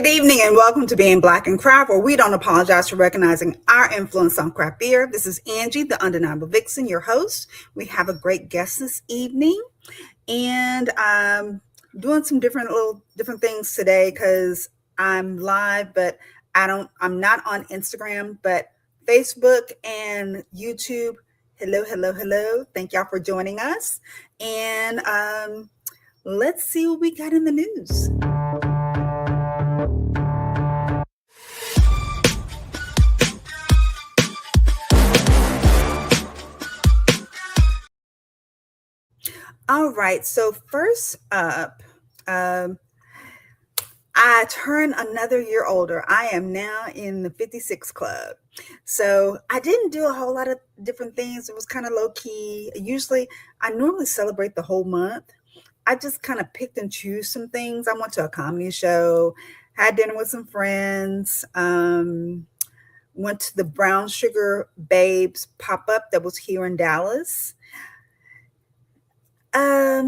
Good evening and welcome to Being Black and Craft, where we don't apologize for recognizing our influence on craft beer. This is Angie, the undeniable vixen, your host. We have a great guest this evening, and I'm doing some different things today because I'm live, but I'm not on Instagram, but Facebook and YouTube. Hello, hello, hello. Thank y'all for joining us. And let's see what we got in the news. All right. So first up, I turn another year older. I am now in the 56 club. So I didn't do a whole lot of different things. It was kind of low key. I normally celebrate the whole month. I just kind of picked and choose some things. I went to a comedy show, had dinner with some friends, went to the Brown Sugar Babes pop up that was here in Dallas. I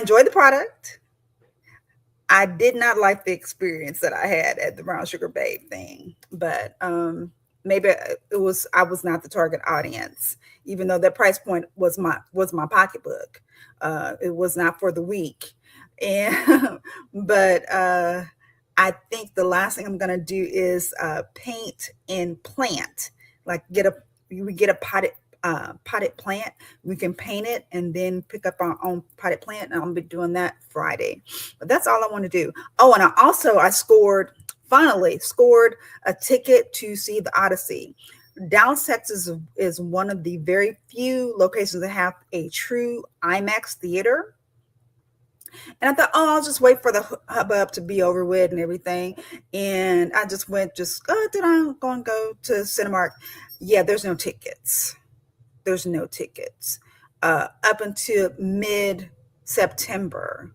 enjoyed the product. I did not like the experience that I had at the Brown Sugar Babe thing, but maybe I was not the target audience, even though that price point was my pocketbook. It was not for the weak, and but I think the last thing I'm gonna do is paint and plant, like we get a potted plant. We can paint it and then pick up our own potted plant, and I'll be doing that Friday. But that's all I want to do. Oh, and I finally scored a ticket to see the Odyssey. Dallas, Texas is one of the very few locations that have a true IMAX theater. And I thought, oh, I'll just wait for the hubbub to be over with and everything. And I just went, did I go and go to Cinemark? Yeah, there's no tickets. Up until mid-September.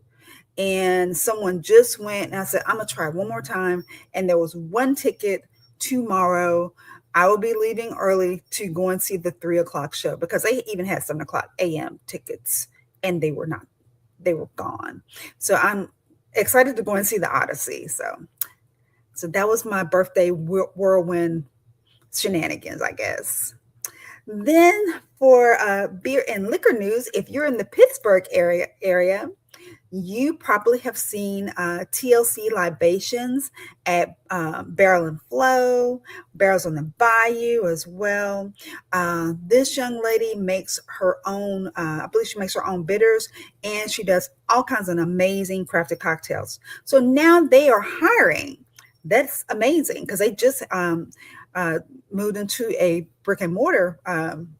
And someone just went, and I said, I'm going to try one more time. And there was one ticket tomorrow. I will be leaving early to go and see the 3:00 show, because they even had 7:00 a.m. tickets, and they were gone. So I'm excited to go and see the Odyssey. So that was my birthday whirlwind shenanigans, I guess. Then for beer and liquor news, if you're in the Pittsburgh area, you probably have seen TLC Libations at Barrel and Flow, Barrels on the Bayou as well. This young lady makes her own, I believe she makes her own bitters, and she does all kinds of amazing crafted cocktails. So now they are hiring. That's amazing, because they just moved into a brick and mortar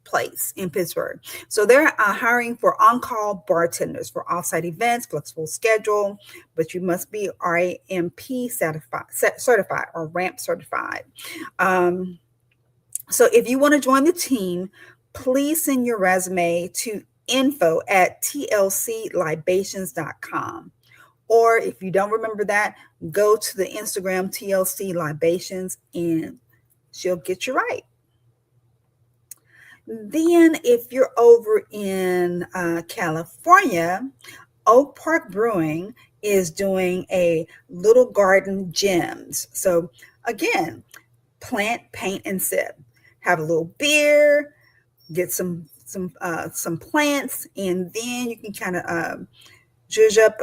place in Pittsburgh. So they're hiring for on-call bartenders for off-site events, flexible schedule, but you must be RAMP certified or RAMP certified. So if you want to join the team, please send your resume to info@tlclibations.com. Or if you don't remember that, go to the Instagram TLC Libations and she'll get you right. Then if you're over in California, Oak Park Brewing is doing a little garden gems. So again, plant, paint, and sip. Have a little beer, get some plants, and then you can kind of zhuzh up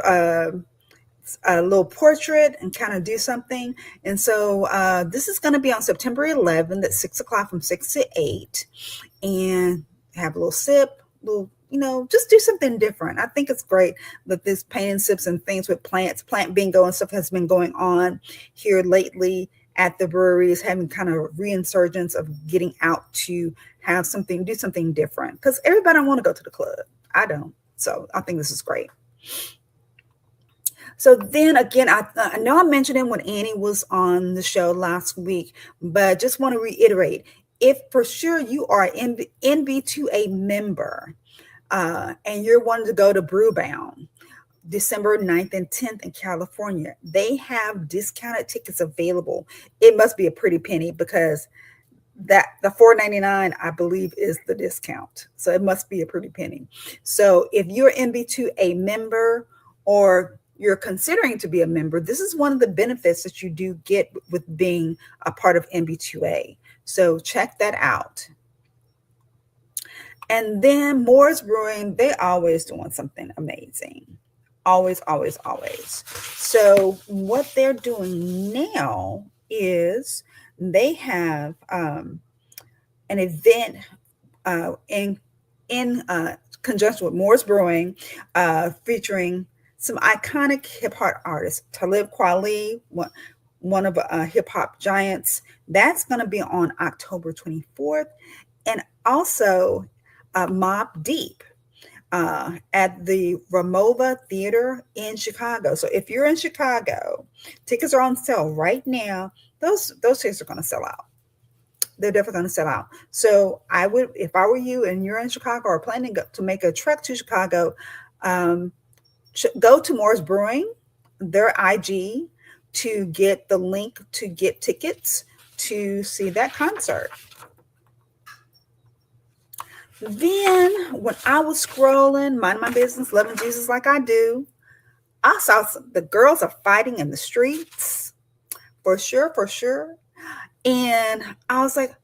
a little portrait and kind of do something. And so this is going to be on September 11th at 6:00 from 6 to 8, and have a little sip, just do something different. I think it's great that this paint and sips and things with plant bingo and stuff has been going on here lately at the breweries, having kind of reinsurgence of getting out to do something different, because everybody don't want to go to the club. I don't. So I think this is great. So then again, I know I mentioned it when Annie was on the show last week, but just want to reiterate, if for sure you are an NB2A member and you're wanting to go to Brewbound, December 9th and 10th in California, they have discounted tickets available. It must be a pretty penny, because the $4.99, I believe, is the discount. So it must be a pretty penny. So if you're NB2A member, or you're considering to be a member, this is one of the benefits that you do get with being a part of MB2A. So check that out. And then Moore's Brewing, they always doing something amazing. Always, always, always. So what they're doing now is they have an event in conjunction with Moore's Brewing, featuring some iconic hip hop artists. Talib Kweli, one of hip hop giants. That's going to be on October 24th, and also Mobb Deep at the Ramova Theater in Chicago. So if you're in Chicago, tickets are on sale right now. Those tickets are going to sell out. They're definitely going to sell out. So I would, if I were you and you're in Chicago or planning to make a trek to Chicago, go to Moore's Brewing, their IG, to get the link to get tickets to see that concert. Then when I was scrolling, minding my business, loving Jesus like I do, I saw the girls are fighting in the streets, for sure, for sure. And I was like,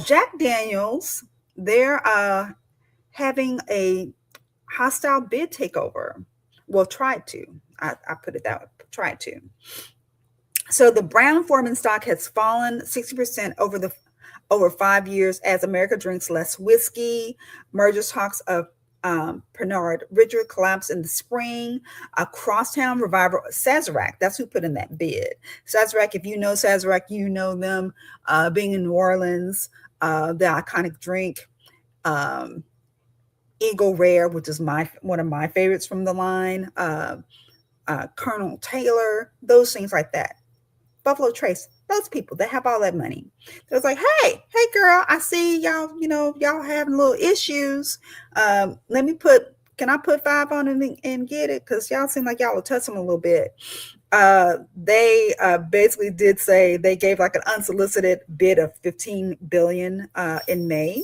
Jack Daniels, they're having a hostile bid takeover. Well, tried to. I put it that way, tried to. So the Brown-Forman stock has fallen 60% over 5 years as America drinks less whiskey. Merger talks of Pernod Ricard collapse in the spring. A crosstown revival. Sazerac, that's who put in that bid. Sazerac, if you know Sazerac, you know them being in New Orleans, the iconic drink. Eagle Rare, which is one of my favorites from the line. Colonel Taylor, those things like that. Buffalo Trace, those people, they have all that money. They was like, hey girl, I see y'all, y'all having little issues. Can I put 5 on it and get it? Because y'all seem like y'all will touch them a little bit. They basically did say they gave like an unsolicited bid of $15 billion in May,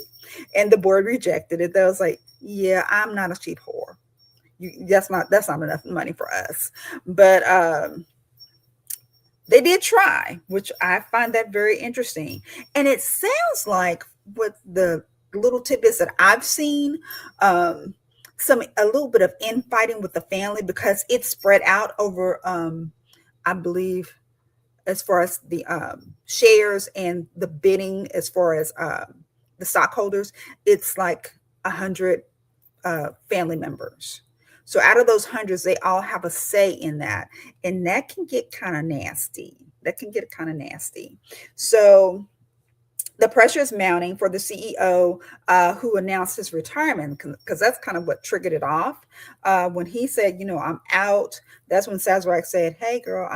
and the board rejected it. They was like, yeah, I'm not a cheap whore. That's not enough money for us. But they did try, which I find that very interesting. And it sounds like, with the little tidbits that I've seen, a little bit of infighting with the family, because it's spread out over, I believe, as far as the shares and the bidding, as far as the stockholders, it's like 100 family members. So out of those hundreds, they all have a say in that. And that can get kind of nasty. So the pressure is mounting for the CEO who announced his retirement, because that's kind of what triggered it off. When he said, I'm out, that's when Sazerac said, hey, girl,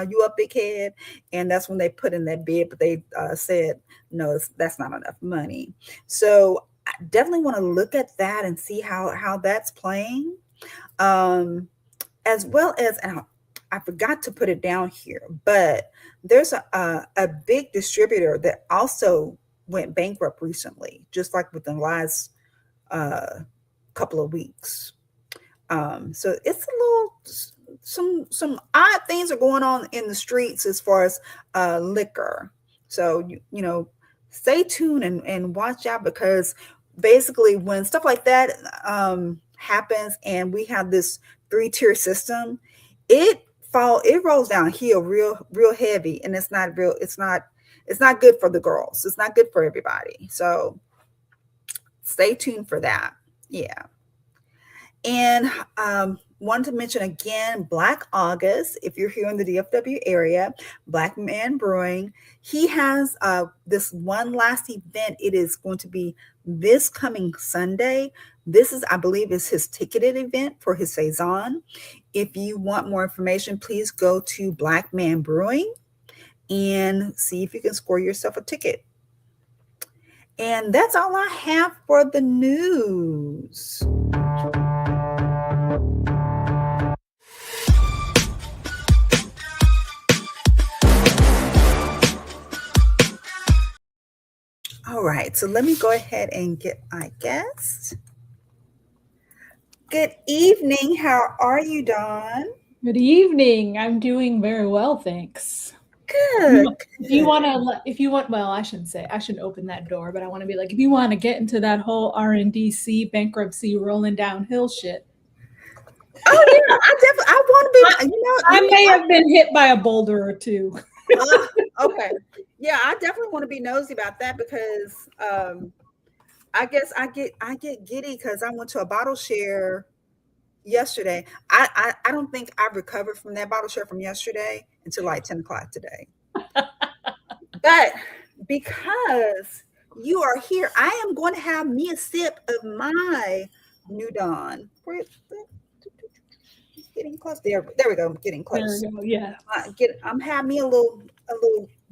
you up, big head? And that's when they put in that bid, but they said, no, that's not enough money. So I definitely want to look at that and see how that's playing. As well as, and I forgot to put it down here, but there's a big distributor that also went bankrupt recently, just like within the last couple of weeks. So it's a little, some odd things are going on in the streets as far as liquor. So, stay tuned and watch out, because basically when stuff like that happens and we have this 3-tier system, it rolls downhill real heavy, and it's not good for the girls. It's not good for everybody. So stay tuned for that. Yeah. And wanted to mention again, Black August, if you're here in the DFW area, Black Man Brewing, he has this one last event. It is going to be this coming Sunday. This is, I believe, is his ticketed event for his Saison. If you want more information, please go to Black Man Brewing and see if you can score yourself a ticket. And that's all I have for the news. All right, so let me go ahead and get my guest. Good evening. How are you, Dawn? Good evening. I'm doing very well, thanks. Good, If you good. want to, if you want, well, I shouldn't say, I shouldn't open that door, but I want to be like, if you want to get into that whole R&DC bankruptcy rolling downhill shit, Oh yeah, I want I, to be. I may have been hit by a boulder or two. Okay. Yeah, I definitely want to be nosy about that because I guess I get giddy because I went to a bottle share yesterday. I don't think I recovered from that bottle share from yesterday until like 10 o'clock today. But because you are here, I am going to have me a sip of my New Dawn. Getting close. There we go. I'm getting There we close. go. Yeah. I'm having me a little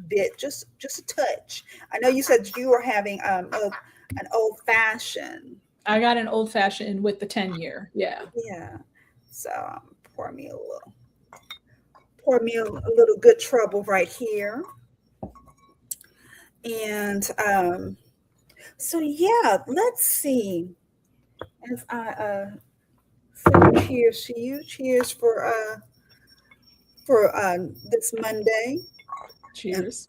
bit, just a touch. I know you said you were having an old fashioned. I got an old fashioned with the 10-year. Yeah. Yeah. So pour me a little, pour me a little good trouble right here. And so yeah, let's see. As I say cheers to you. Cheers for this Monday. And Cheers.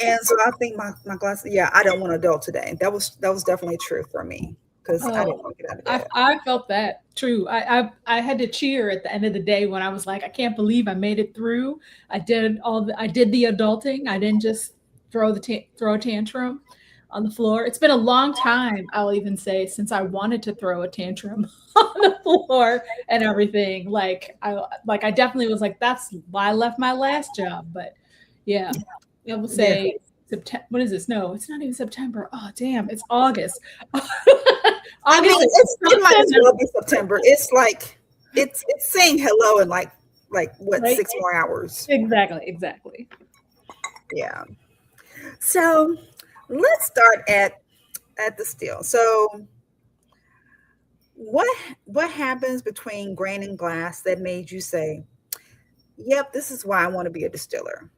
and so I think my glass. Yeah, I don't want to adult today. That was definitely true for me because I Oh, didn't want to get out of I bed. I felt that true. I had to cheer at the end of the day when I was like, I can't believe I made it through. I did the adulting. I didn't just throw a tantrum on the floor. It's been a long time, I'll even say, since I wanted to throw a tantrum on the floor and everything. I definitely was like, that's why I left my last job. But yeah, I will Yeah, say September. What is this? No, it's not even September. Oh, damn, it's August. I mean August is it might something, as well be September. It's like it's saying hello in like what right? 6 more hours. Exactly, exactly. Yeah. So let's start at the still. So what what happens between grain and glass that made you say, "Yep, this is why I want to be a distiller."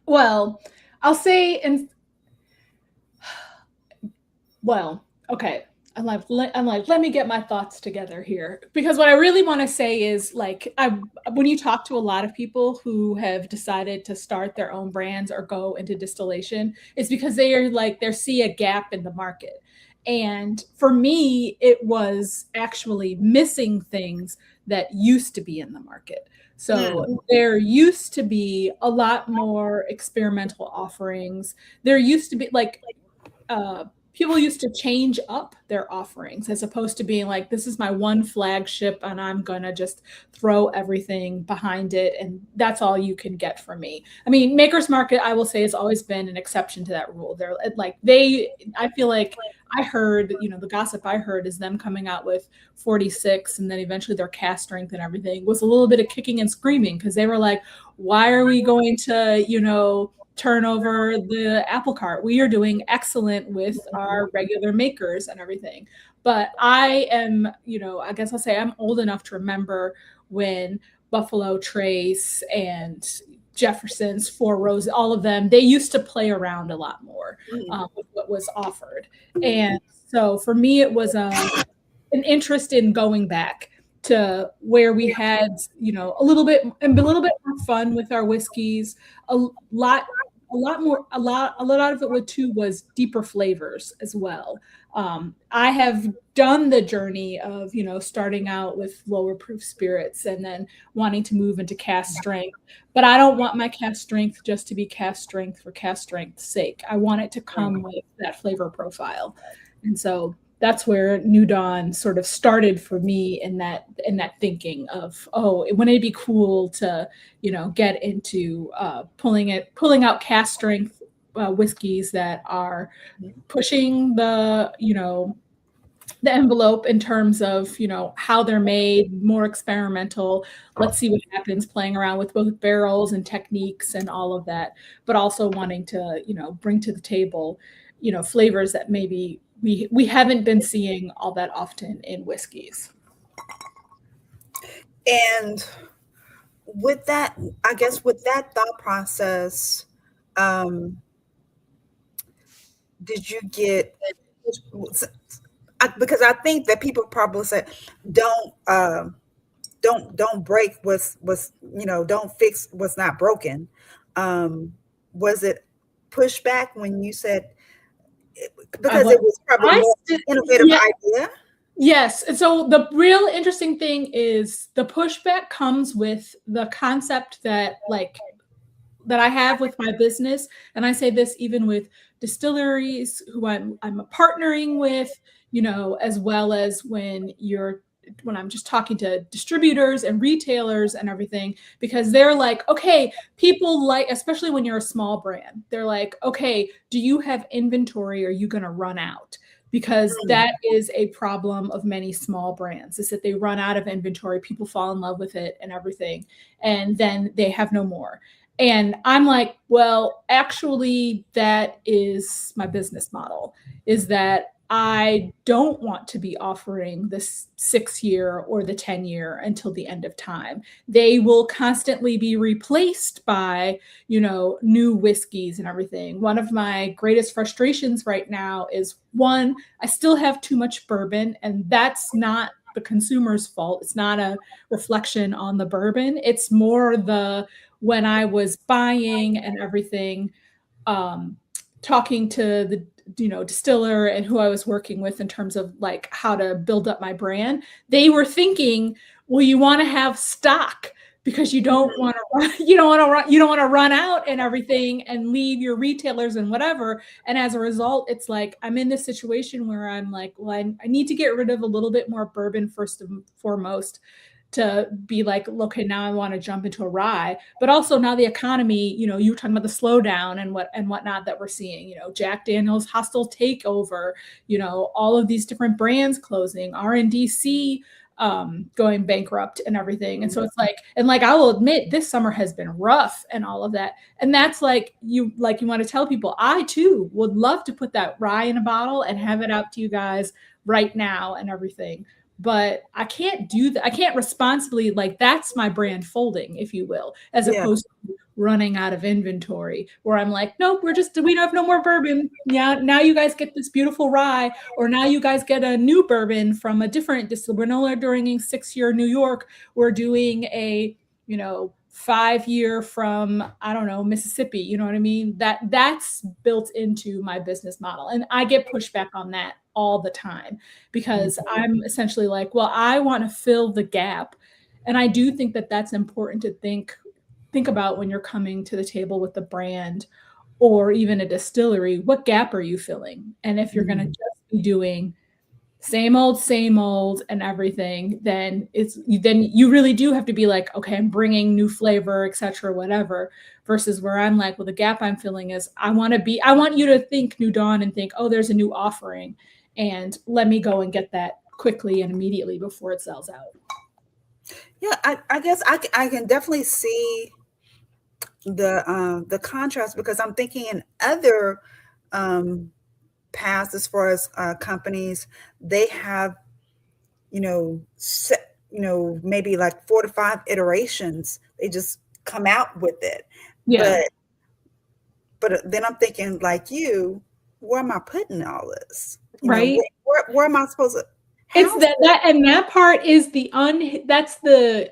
Well, I'll say, and well, okay. Let me get my thoughts together here because what I really want to say is when you talk to a lot of people who have decided to start their own brands or go into distillation, it's because they see a gap in the market. And for me, it was actually missing things that used to be in the market. So Mm, there used to be a lot more experimental offerings. There used to be uh, people used to change up their offerings as opposed to being like, this is my one flagship and I'm gonna just throw everything behind it and that's all you can get from me. I mean, Maker's Market, I will say, has always been an exception to that rule. I feel like I heard, the gossip I heard is them coming out with 46 and then eventually their cast strength and everything was a little bit of kicking and screaming because they were like, why are we going to, turn over the apple cart? We are doing excellent with our regular makers and everything. But I am, I guess I'll say I'm old enough to remember when Buffalo Trace and Jefferson's, Four Roses, all of them, they used to play around a lot more mm, with what was offered. And so for me, it was an interest in going back to where we had, a little bit more fun with our whiskeys, a lot a lot of it would too was deeper flavors as well. I have done the journey of starting out with lower proof spirits and then wanting to move into cast strength, but I don't want my cast strength just to be cast strength for cast strength's sake. I want it to come with that flavor profile, and so that's where New Dawn sort of started for me in that thinking of, oh, wouldn't it be cool to get into pulling out cast strength whiskeys that are pushing the envelope in terms of how they're made, more experimental. Let's see what happens playing around with both barrels and techniques and all of that, but also wanting to bring to the table flavors that maybe we haven't been seeing all that often in whiskeys. and with that, I guess with that thought process, um, did you get because I think that people probably say, don't don't break what's don't fix what's not broken. Um, was it pushback when you said, I because was it was probably I more st- innovative yeah, idea? yes. And so the real interesting thing is the pushback comes with the concept that that I have with my business, and I say this even with distilleries who I'm partnering with, as well as when I'm just talking to distributors and retailers and everything, because they're like, okay, people like, especially when you're a small brand, they're like, okay, do you have inventory? Are you going to run out? Because Mm, that is a problem of many small brands, is that they run out of inventory, people fall in love with it and everything, and then they have no more. And I'm like, well, actually, that is my business model, is that I don't want to be offering this 6 year or the 10 year until the end of time. They will constantly be replaced by, new whiskeys and everything. One of my greatest frustrations right now is, one, I still have too much bourbon, and that's not the consumer's fault. It's not a reflection on the bourbon. It's more the when I was buying and everything, um, talking to the distiller and who I was working with in terms of like how to build up my brand, they were thinking, well, you want to have stock because you don't mhm. want to you don't want to run, you don't want to run out and everything and leave your retailers and whatever. And as a result, it's like I'm in this situation where I'm like, well, I need to get rid of a little bit more bourbon first and foremost, to be like, okay, now I want to jump into a rye. But also now the economy, you were talking about the slowdown and whatnot that we're seeing, Jack Daniel's hostile takeover, all of these different brands closing, RNDC going bankrupt and everything. And so it's like, and like I will admit, this summer has been rough and all of that. And that's you want to tell people, I too would love to put that rye in a bottle and have it out to you guys right now and everything, but I can't do that. I can't responsibly, like, that's my brand folding, if you will, as Yeah, opposed to running out of inventory where I'm like, nope, we don't have no more bourbon. Yeah, now you guys get this beautiful rye, or now you guys get a new bourbon from a different distillery. We're no longer doing 6 year New York. We're doing a 5 year from, I don't know, Mississippi. You know what I mean? That's built into my business model, and I get pushback on that all the time, because I'm essentially like, well, I want to fill the gap. And I do think that that's important to think about when you're coming to the table with a brand or even a distillery. What gap are you filling? And if you're going to mhm. just be doing same old and everything, then you really do have to be like, okay, I'm bringing new flavor, etc., whatever. Versus where I'm like, well, the gap I'm filling is, I want you to think New Dawn and think, oh, there's a new offering, and let me go and get that quickly and immediately before it sells out. Yeah, I guess I can definitely see the contrast, because I'm thinking in other um, past, as far as companies, they have, set, maybe like 4 to 5 iterations. They just come out with it. Yeah. But then I'm thinking, like you, where am I putting all this? Right. Where am I supposed to It's house that and that part is that's the,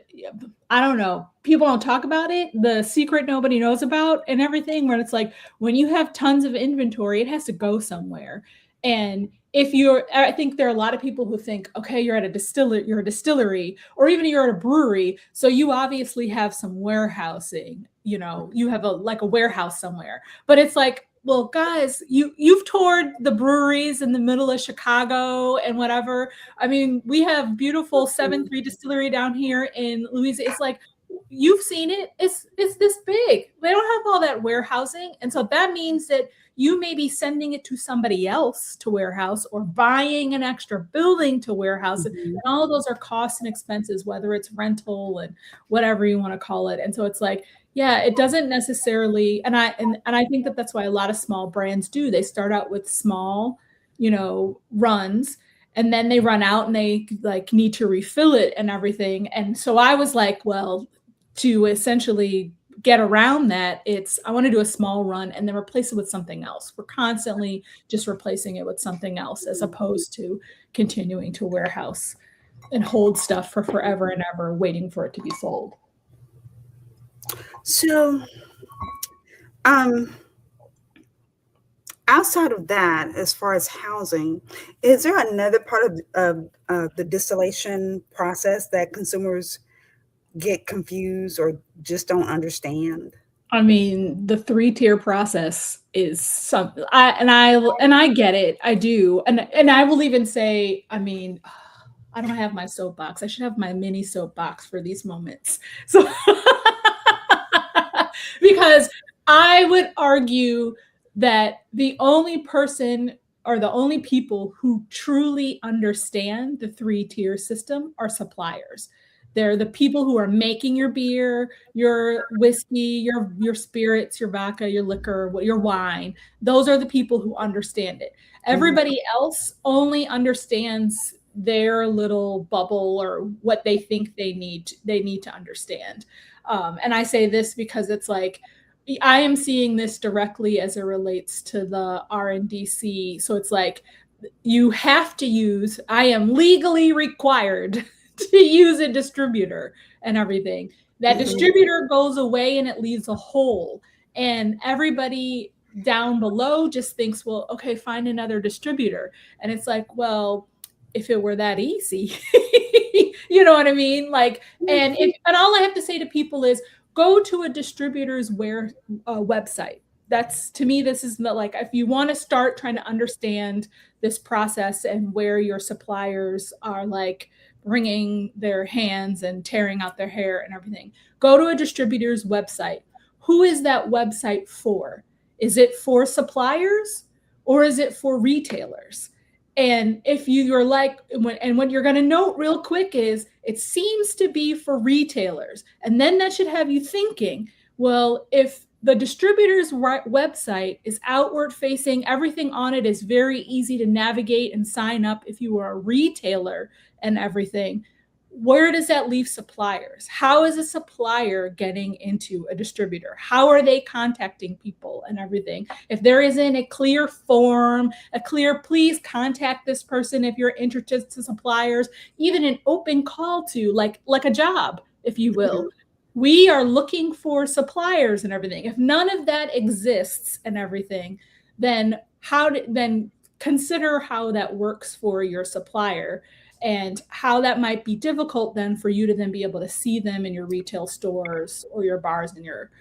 I don't know. People don't talk about it. The secret nobody knows about and everything, where it's like, when you have tons of inventory, it has to go somewhere. And I think there are a lot of people who think, okay, you're a distillery, or even you're at a brewery, so you obviously have some warehousing. You have a warehouse somewhere. But it's like, well, guys, you've toured the breweries in the middle of Chicago and whatever. I mean, we have beautiful it? 7-3 distillery down here in Louisiana. It's like, you've seen it. It's this big. They don't have all that warehousing, and so that means that you may be sending it to somebody else to warehouse, or buying an extra building to warehouse it. And Mhm. all of those are costs and expenses, whether it's rental and whatever you want to call it. And so it's like, yeah, it doesn't necessarily, and I think that that's why a lot of small brands do. They start out with small, runs, and then they run out and they like need to refill it and everything. And so I was like, well, to essentially get around that, it's I want to do a small run and then replace it with something else. We're constantly just replacing it with something else as opposed to continuing to warehouse and hold stuff for forever and ever waiting for it to be sold. So, um, outside of that, as far as housing, is there another part of the distillation process that consumers get confused or just don't understand? I mean, the 3-tier process is something I get it. I do. And I will even say, I mean, I don't have my soapbox. I should have my mini soapbox for these moments. So because I would argue that the only person or the only people who truly understand the 3-tier system are suppliers. They're the people who are making your beer, your whiskey, your spirits, your vodka, your liquor, your wine. Those are the people who understand it. Mhm. Everybody else only understands their little bubble or what they think they need to understand. And I say this because it's like I am seeing this directly as it relates to the RNDC. So it's like you have to use, I am legally required to use a distributor and everything. That Mhm. distributor goes away and it leaves a hole. And everybody down below just thinks, well, okay, find another distributor. And it's like, well, if it were that easy, you know what I mean? Like, and all I have to say to people is go to a distributor's website. That's to me, this is like if you want to start trying to understand this process and where your suppliers are like wringing their hands and tearing out their hair and everything, go to a distributor's website. Who is that website for? Is it for suppliers or is it for retailers? And if you're like, and what you're going to note real quick is it seems to be for retailers. And then that should have you thinking, well, if the distributor's website is outward facing, everything on it is very easy to navigate and sign up if you are a retailer and everything, where does that leave suppliers? How is a supplier getting into a distributor? How are they contacting people and everything? If there isn't a clear form, a clear, please contact this person if you're interested to suppliers, even an open call to like a job, if you will. We are looking for suppliers and everything. If none of that exists and everything, then then consider how that works for your supplier and how that might be difficult then for you to then be able to see them in your retail stores or your bars and your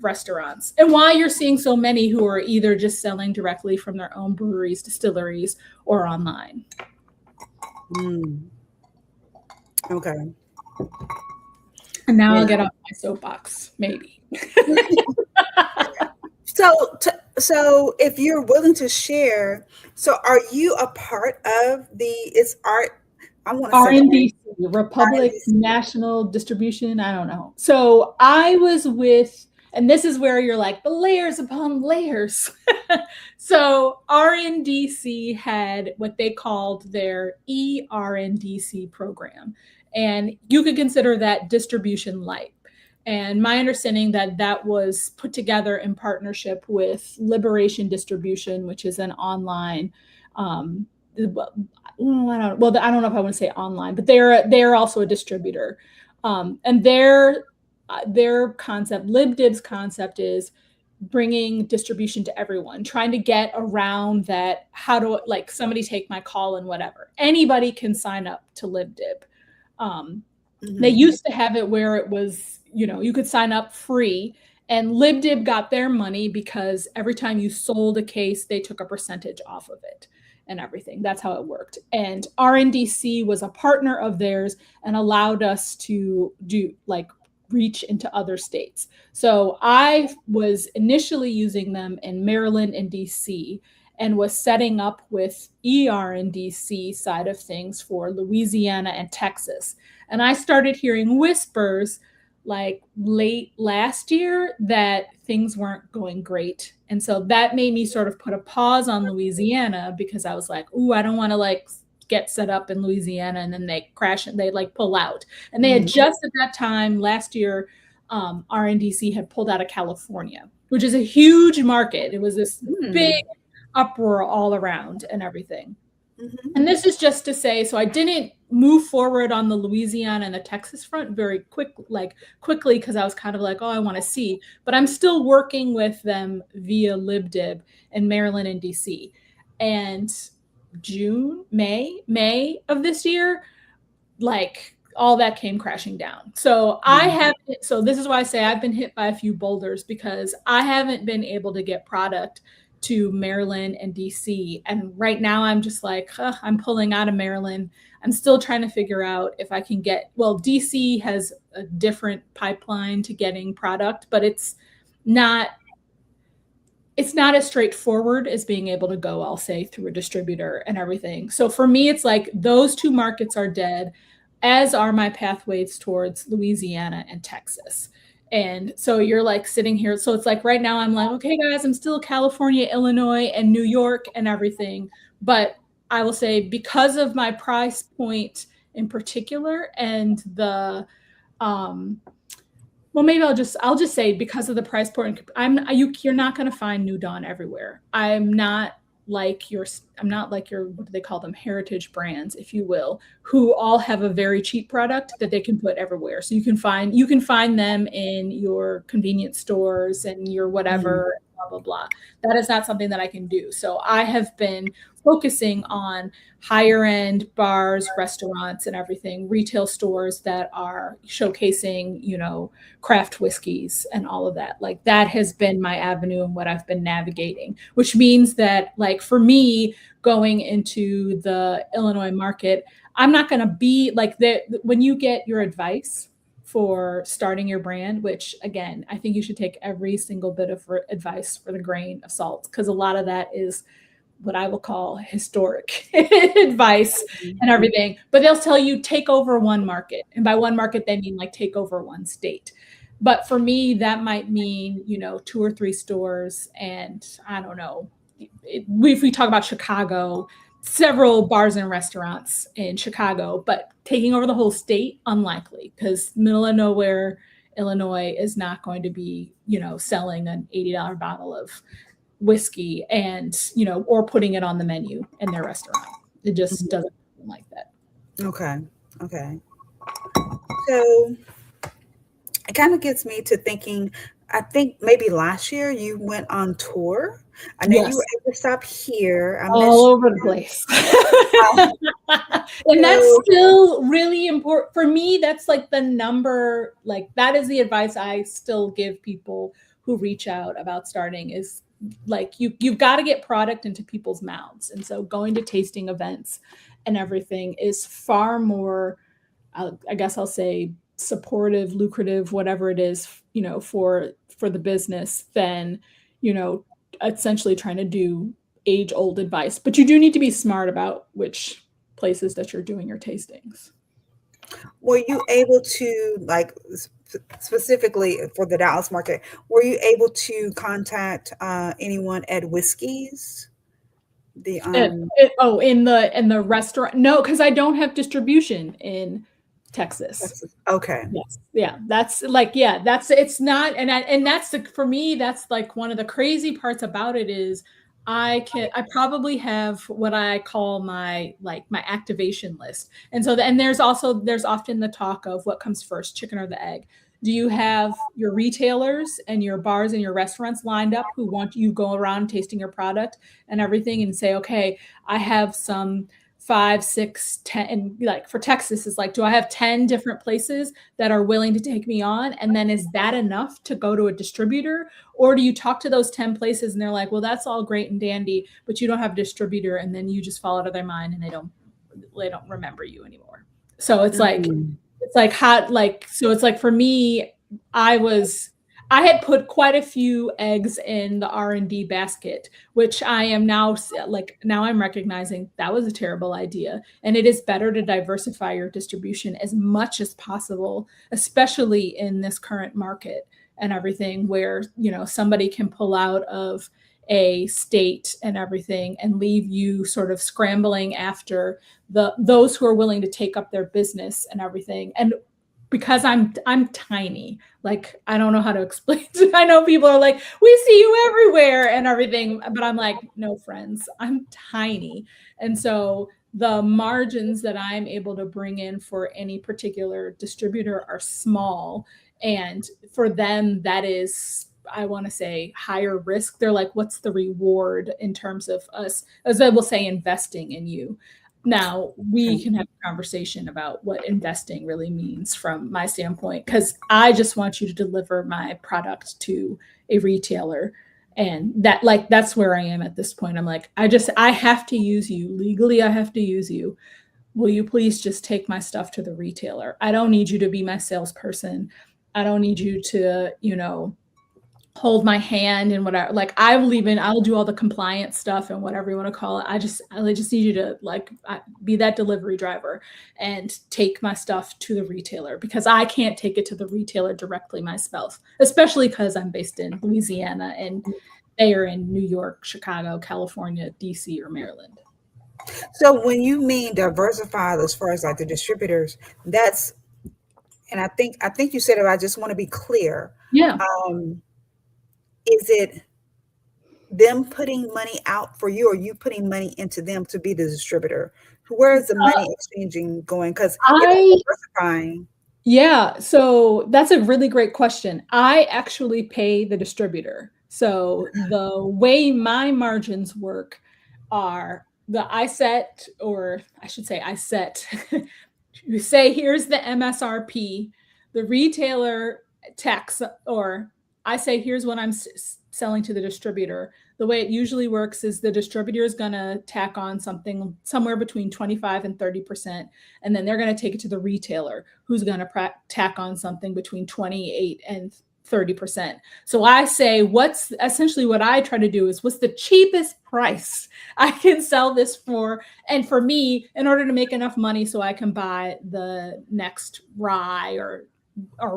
restaurants, and why you're seeing so many who are either just selling directly from their own breweries, distilleries, or online. Mm. Okay. And now I'll Yeah. get off my soapbox, maybe. So if you're willing to share, so are you a part of the it's art? I want to say the RNDC, Republic RNDC. National Distribution. I don't know. So I was with, and this is where you're like the layers upon layers. So RNDC had what they called their ERNDC program, and you could consider that distribution light. And my understanding that that was put together in partnership with Liberation Distribution, which is an online I don't know if I want to say online, but they're also a distributor, and their concept, LibDib's concept, is bringing distribution to everyone, trying to get around that. How do like somebody take my call and whatever? Anybody can sign up to LibDib. They used to have it where it was, you could sign up free, and LibDib got their money because every time you sold a case, they took a percentage off of it and everything. That's how it worked. And RNDC was a partner of theirs and allowed us to do like reach into other states. So I was initially using them in Maryland and DC and was setting up with ERNDC side of things for Louisiana and Texas. And I started hearing whispers like late last year that things weren't going great. And so that made me sort of put a pause on Louisiana because I was like, ooh, I don't want to like get set up in Louisiana and then they crash and they like pull out. And they had just at that time last year RNDC had pulled out of California, which is a huge market. It was this big Mm. uproar all around and everything. Mhm. And this is just to say, so I didn't move forward on the Louisiana and the Texas front very quickly, because I was kind of like, oh, I want to see, but I'm still working with them via LibDib in Maryland and DC. And May of this year, like all that came crashing down. So I Mm. have, so this is why I say I've been hit by a few boulders, because I haven't been able to get product to Maryland and DC. And right now I'm just like, I'm pulling out of Maryland. I'm still trying to figure out if I can get, well, DC has a different pipeline to getting product, but not it's not as straightforward as being able to go, I'll say, through a distributor and everything. So for me, it's like those two markets are dead, as are my pathways towards Louisiana and Texas. And so you're like sitting here. So it's like right now I'm like, okay, guys, I'm still California, Illinois, and New York and everything. But I will say, because of my price point in particular, and um, well, maybe I'll just say, because of the price point, you're not going to find New Dawn everywhere. I'm not like your, what do they call them, heritage brands, if you will, who all have a very cheap product that they can put everywhere. So you can find them in your convenience stores and your Mm. whatever, blah blah blah. That is not something that I can do. So I have been focusing on higher end bars, restaurants, and everything, retail stores that are showcasing, craft whiskeys and all of that. Like, that has been my avenue and what I've been navigating, which means that, like, for me, going into the Illinois market, I'm not going to be like that. When you get your advice for starting your brand, which again, I think you should take every single bit of advice with a grain of salt, because a lot of that is what I will call historic advice and everything. But they'll tell you take over one market. And by one market, they mean like take over one state. But for me, that might mean, 2 or 3 stores. And I don't know, if we talk about Chicago, several bars and restaurants in Chicago, but taking over the whole state, unlikely, because middle of nowhere, Illinois is not going to be, selling an $80 bottle of whiskey and, or putting it on the menu in their restaurant. It just Mhm. doesn't happen like that. Okay. Okay. So it kind of gets me to thinking, I think maybe last year you went on tour. I know you were Yes, able to stop here. I all missed over the place. you. And that's So, still really important for me. That's like the number, like that is the advice I still give people who reach out about starting, is like you've got to get product into people's mouths. And so going to tasting events and everything is far more, I guess I'll say, supportive, lucrative, whatever it is, for the business, than, you know, essentially trying to do age old advice. But you do need to be smart about which places that you're doing your tastings. were you able to, like, specifically for the Dallas market, were you able to contact anyone at Whiskies? The In the restaurant, no, because I don't have distribution in Texas. Texas. Okay. Yes. Yeah. That's like, yeah, that's, it's not, and that's for me, that's like one of the crazy parts about it is I probably have what I call my activation list. And so, and there's often the talk of what comes first, chicken or the egg. Do you have your retailers and your bars and your restaurants lined up who want you go around tasting your product and everything and say, okay, I have some 5, 6, 10, and like for Texas is like, do I have 10 different places that are willing to take me on? And then is that enough to go to a distributor? Or do you talk to those 10 places and they're like, well, that's all great and dandy, but you don't have a distributor, and then you just fall out of their mind and they don't remember you anymore. So Mhm. it's like hot, like, so it's like for me, I was I had put quite a few eggs in the R&D basket, which I am now, like, now I'm recognizing that was a terrible idea. And it is better to diversify your distribution as much as possible, especially in this current market and everything, where, somebody can pull out of a state and everything and leave you sort of scrambling after those who are willing to take up their business and everything. And because I'm tiny. Like, I don't know how to explain. I know people are like, we see you everywhere and everything, but I'm like, no, friends, I'm tiny. And so the margins that I'm able to bring in for any particular distributor are small. And for them, that is, I want to say, higher risk. They're like, what's the reward in terms of us, as I will say, investing in you? Now, we Okay. can have a conversation about what investing really means from my standpoint, because I just want you to deliver my product to a retailer. And that, like, that's where I am at this point. I'm like, I have to use you legally. I have to use you. Will you please just take my stuff to the retailer? I don't need you to be my salesperson. I don't need you to, hold my hand and whatever. Like, I'll do all the compliance stuff and whatever you want to call it. I just need you to, like, be that delivery driver and take my stuff to the retailer, because I can't take it to the retailer directly myself, especially because I'm based in Louisiana and they are in New York, Chicago, California, DC, or Maryland. So when you mean diversified as far as like the distributors, that's, and I think you said it. I just want to be clear. Yeah. Um, is it them putting money out for you, or you putting money into them to be the distributor? Where is the money exchanging going? Because if I it's diversifying, Yeah, so that's a really great question. I actually pay the distributor. So the way my margins work are I set, or I should say, I set, you say, here's the MSRP, the retailer tax, or I say, here's what I'm selling to the distributor. The way it usually works is the distributor is going to tack on something somewhere between 25 and 30%, and then they're going to take it to the retailer, who's going to tack on something between 28 and 30%. So I say, what's essentially what I try to do is, what's the cheapest price I can sell this for? And for me, in order to make enough money so I can buy the next rye or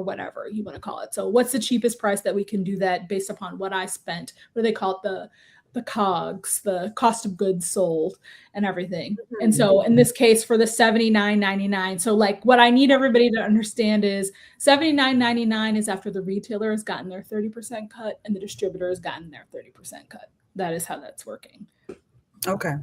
whatever you want to call it. So what's the cheapest price that we can do that based upon what I spent? What do they call it? The COGS, the cost of goods sold, and everything. And mhm, so in this case, for the $79.99, so like, what I need everybody to understand is $79.99 is after the retailer has gotten their 30% cut and the distributor has gotten their 30% cut. That is how that's working. okay,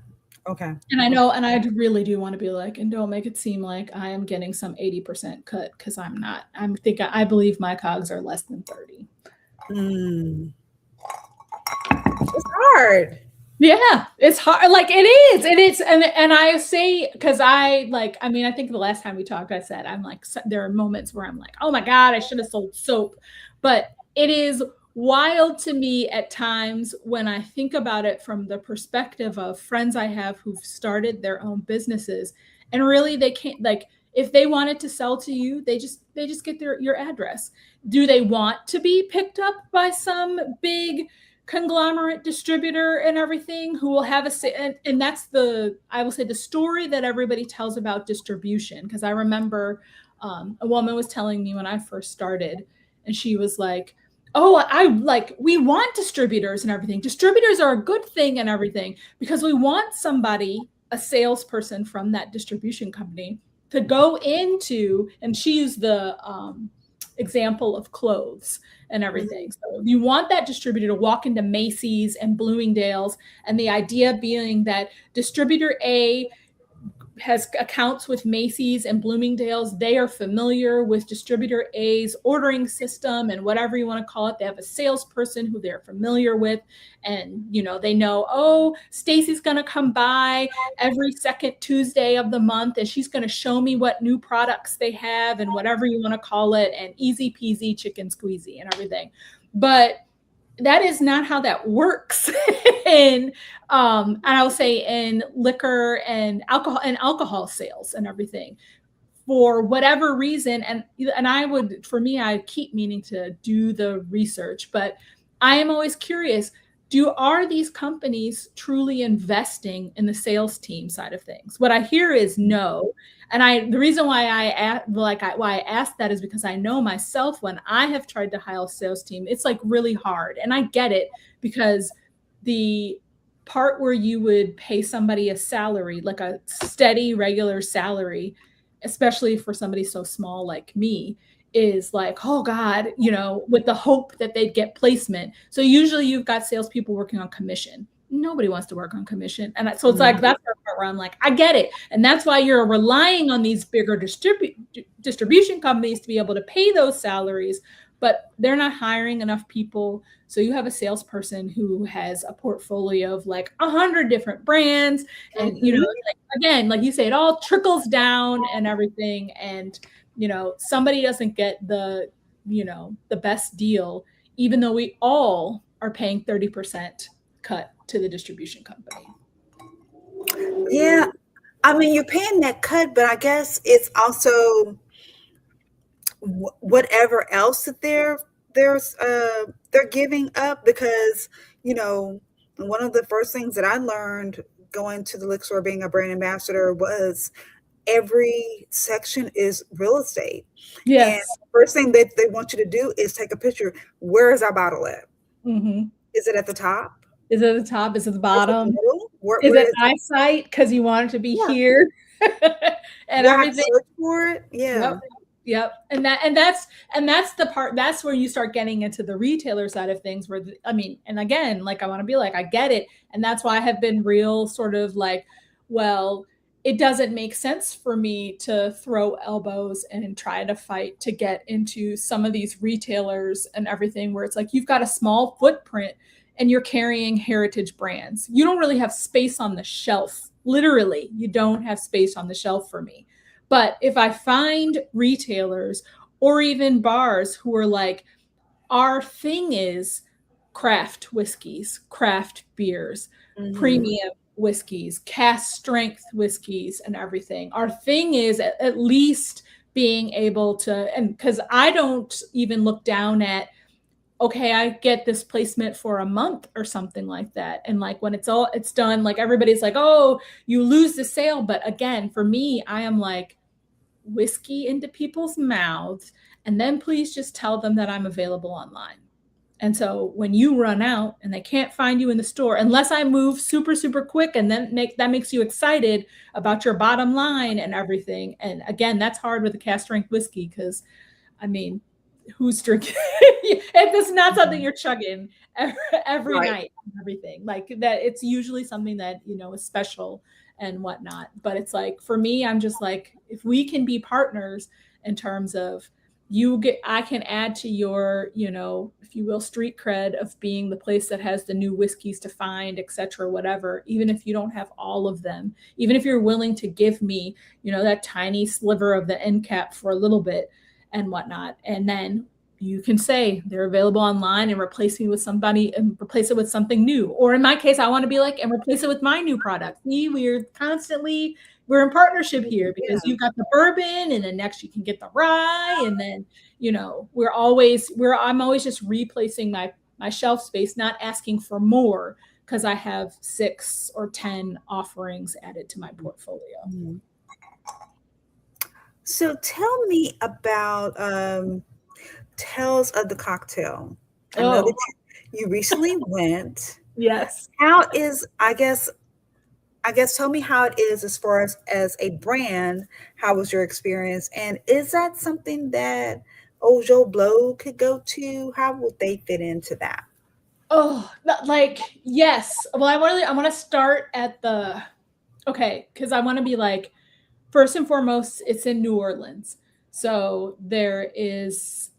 okay, And I know, and I really do want to be like, and don't make it seem like I am getting some 80% cut, because I'm not. I believe my COGS are less than 30. mm, it's hard. Yeah, it's hard. Like, it is. It is. And I say, because I think the last time we talked, I said, I'm like, there are moments where I'm like, oh my God, I should have sold soap. But it is wild to me at times when I think about it from the perspective of friends I have who've started their own businesses, and really they can't, like, if they wanted to sell to you, they just get your address. Do they want to be picked up by some big conglomerate distributor and everything, who will have and that's I will say, the story that everybody tells about distribution? Because I remember a woman was telling me when I first started, and she was like, oh, we want distributors and everything. Distributors are a good thing and everything, because we want somebody, a salesperson from that distribution company, to go into, and she used the example of clothes and everything. Mhm. So you want that distributor to walk into Macy's and Bloomingdale's, and the idea being that distributor A has accounts with Macy's and Bloomingdale's. They are familiar with distributor A's ordering system and whatever you want to call it. They have a salesperson who they're familiar with, and they know, oh, Stacy's going to come by every second Tuesday of the month, and she's going to show me what new products they have and whatever you want to call it, and easy peasy chicken squeezy and everything. But that is not how that works in and I will say, in liquor and alcohol sales and everything, for whatever reason. And I keep meaning to do the research, but I am always curious, are these companies truly investing in the sales team side of things? What I hear is no. And the reason why why I asked that is because I know myself, when I have tried to hire a sales team, it's like really hard. And I get it, because the part where you would pay somebody a salary, like a steady regular salary, especially for somebody so small like me, is like, oh God, with the hope that they'd get placement. So usually you've got salespeople working on commission. Nobody wants to work on commission. And so it's like, that's the part where I'm like, I get it. And that's why you're relying on these bigger distribution companies to be able to pay those salaries, but they're not hiring enough people. So you have a salesperson who has a portfolio of like 100 different brands. And, like, again, like you say, it all trickles down and everything. And, somebody doesn't get the best deal, even though we all are paying 30% cut to the distribution company. Yeah. I mean, you're paying that cut, but I guess it's also whatever else that they're giving up, because one of the first things that I learned going to the liquor store, being a brand ambassador, was every section is real estate. Yes. And the first thing that they want you to do is take a picture. Where is our bottle at? Mm-hmm. Is it at the top? Is it at the top? Is it the bottom? Is it eyesight because you want it to be here? And everything. Search for it. Yeah. Yep. And that's the part, that's where you start getting into the retailer side of things, where, and again, like, I want to be like, I get it. And that's why I have been real sort of like, well, it doesn't make sense for me to throw elbows and try to fight to get into some of these retailers and everything, where it's like, you've got a small footprint and you're carrying heritage brands. You don't really have space on the shelf. Literally, you don't have space on the shelf for me. But if I find retailers or even bars who are like, our thing is craft whiskeys, craft beers, premium whiskeys, cast strength whiskeys, and everything. Our thing is at least being able to, and because I don't even look down at, okay, I get this placement for a month or something like that. And like, when it's done, like, everybody's like, oh, you lose the sale. But again, for me, I am like, whiskey into people's mouths, and then please just tell them that I'm available online. And so when you run out and they can't find you in the store, unless I move super, super quick, and then that makes you excited about your bottom line and everything. And again, that's hard with a cast strength whiskey, because who's drinking? It's not something you're chugging every night and everything like that. It's usually something that, is special and whatnot. But it's like, for me, I'm just like, if we can be partners in terms of I can add to your, if you will, street cred of being the place that has the new whiskeys to find, etc., whatever, even if you don't have all of them, even if you're willing to give me, that tiny sliver of the end cap for a little bit and whatnot. And then you can say they're available online, and replace me with somebody and replace it with something new. Or in my case, I want to be like, and replace it with my new product. We're in partnership here, because you've got the bourbon, and then next you can get the rye. And then, I'm always just replacing my shelf space, not asking for more, because I have 6 or 10 offerings added to my portfolio. Mm-hmm. So tell me about Tales of the Cocktail. I know that you recently went. Yes. How is, I guess tell me how it is as far as a brand. How was your experience? And is that something that Ojo Blow could go to? How would they fit into that? Oh, like, yes. Well, I want to start at because I want to be like, first and foremost, it's in New Orleans. So there is,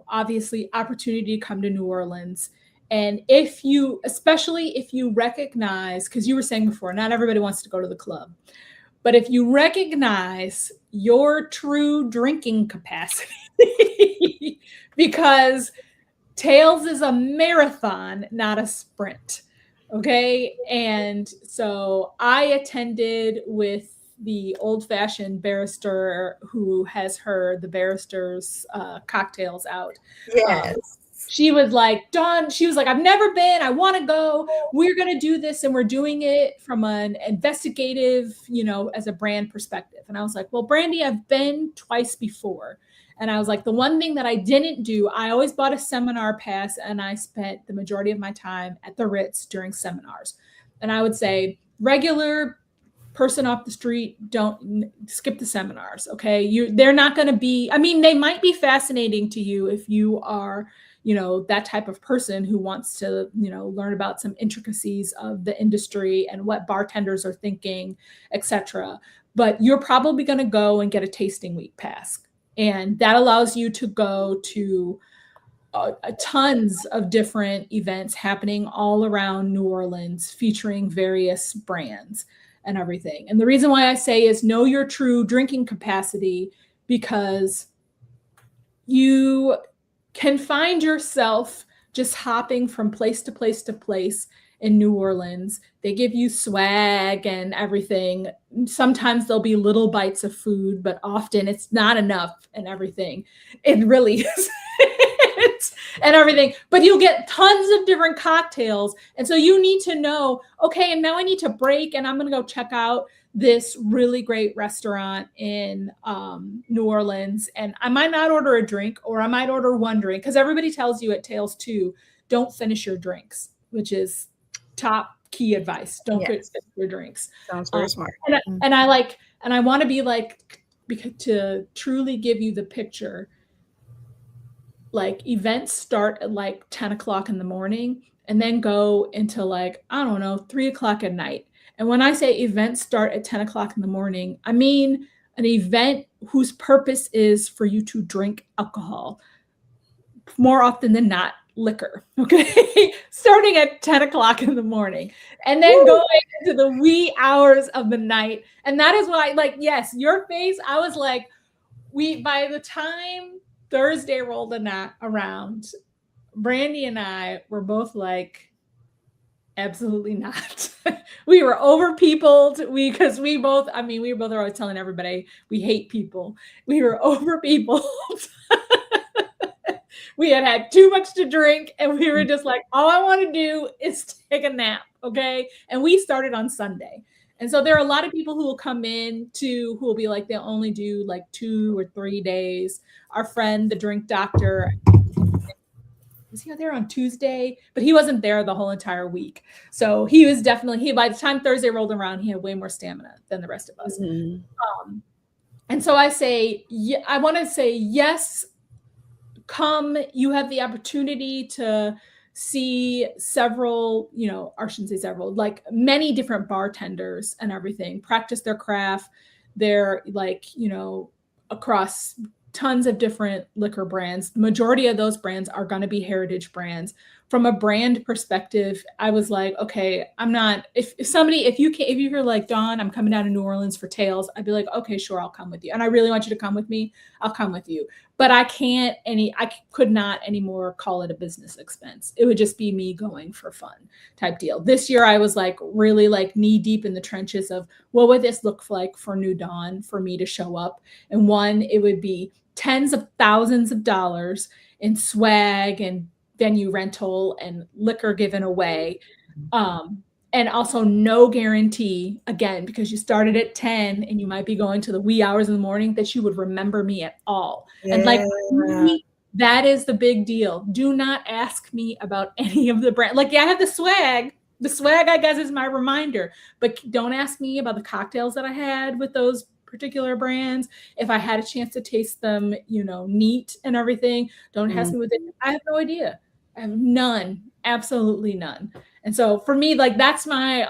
obviously opportunity to come to New Orleans. And especially if you recognize, because you were saying before, not everybody wants to go to the club, but if you recognize your true drinking capacity, because Tales is a marathon, not a sprint. Okay. And so I attended with the old-fashioned barrister who has the barrister's cocktails out. Yes. She was like, Dawn, I've never been, I want to go. We're going to do this. And we're doing it from an investigative, as a brand perspective. And I was like, well, Brandy, I've been twice before. And I was like, the one thing that I didn't do, I always bought a seminar pass, and I spent the majority of my time at the Ritz during seminars. And I would say regular person off the street, don't skip the seminars. Okay. They're not going to be, I mean, they might be fascinating to you if you are, that type of person who wants to, learn about some intricacies of the industry and what bartenders are thinking, etc. But you're probably going to go and get a tasting week pass. And that allows you to go to tons of different events happening all around New Orleans featuring various brands and everything. And the reason why I say is know your true drinking capacity, because you can find yourself just hopping from place to place to place in New Orleans. They give you swag and everything. Sometimes there'll be little bites of food, but often it's not enough and everything. It really is. And everything, but you'll get tons of different cocktails. And so you need to know, okay, and now I need to break and I'm going to go check out this really great restaurant in New Orleans. And I might not order a drink, or I might order one drink, because everybody tells you at Tales 2, don't finish your drinks, which is top key advice. Don't finish your drinks. Sounds very smart. And I want to be like, to truly give you the picture, like events start at like 10 o'clock in the morning and then go into like, I don't know, 3 o'clock at night. And when I say events start at 10 o'clock in the morning, I mean an event whose purpose is for you to drink alcohol, more often than not liquor, okay? Starting at 10 o'clock in the morning and then going into the wee hours of the night. And that is why, like, yes, your face, I was like, by the time Thursday rolled around, Brandy and I were both like, absolutely not. We were over peopled. Because we both are always telling everybody we hate people. We were over peopled. We had too much to drink, and we were just like, all I want to do is take a nap. Okay. And we started on Sunday. And so there are a lot of people who will come in who will be like, they'll only do like 2 or 3 days. Our friend, the drink doctor, was he there on Tuesday? But he wasn't there the whole entire week. So he was by the time Thursday rolled around, he had way more stamina than the rest of us. Mm-hmm. And so I want to say, yes, come, you have the opportunity to see several, I shouldn't say several, like many different bartenders and everything, practice their craft. They're like, across tons of different liquor brands. The majority of those brands are going to be heritage brands. From a brand perspective, I was like, okay, I'm not, if you're like, Dawn, I'm coming down to New Orleans for Tales, I'd be like, okay, sure, I'll come with you. And I really want you to come with me. I'll come with you. But I could not anymore call it a business expense. It would just be me going for fun type deal. This year, I was like really like knee deep in the trenches of what would this look like for New Dawn for me to show up. And one, it would be tens of thousands of dollars in swag and venue rental and liquor given away. And also no guarantee, again, because you started at 10 and you might be going to the wee hours in the morning, that you would remember me at all. Yeah. And like, that is the big deal. Do not ask me about any of the brand. Like, yeah, I have the swag. The swag, I guess, is my reminder. But don't ask me about the cocktails that I had with those particular brands. If I had a chance to taste them, neat and everything, don't ask me what they, I have no idea. I have none, absolutely none. And so for me, like, that's my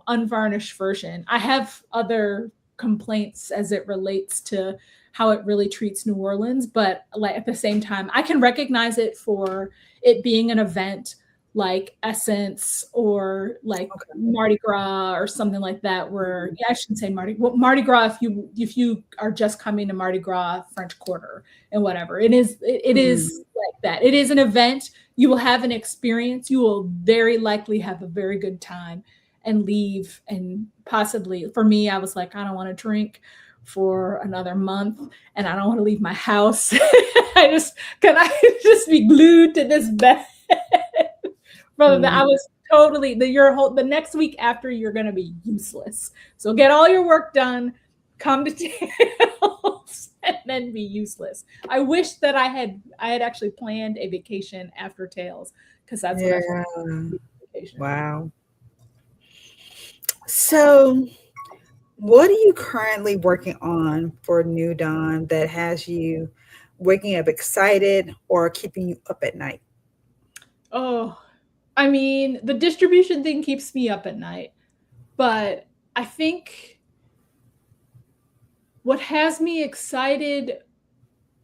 unvarnished version. I have other complaints as it relates to how it really treats New Orleans, but like at the same time, I can recognize it for it being an event like Essence or like Mardi Gras or something like that, where I shouldn't say Mardi Gras if you are just coming to Mardi Gras French Quarter and whatever. It is like that. It is an event. You will have an experience. You will very likely have a very good time and leave. And possibly, for me, I was like, I don't want to drink for another month and I don't want to leave my house. Can I just be glued to this bed? Brother, I was totally the next week after, you're going to be useless. So get all your work done, come to Tales, and then be useless. I wish that I had actually planned a vacation after Tales, because that's what I thought. Wow. So What are you currently working on for New Dawn that has you waking up excited or keeping you up at night? Oh, I mean, the distribution thing keeps me up at night, but I think what has me excited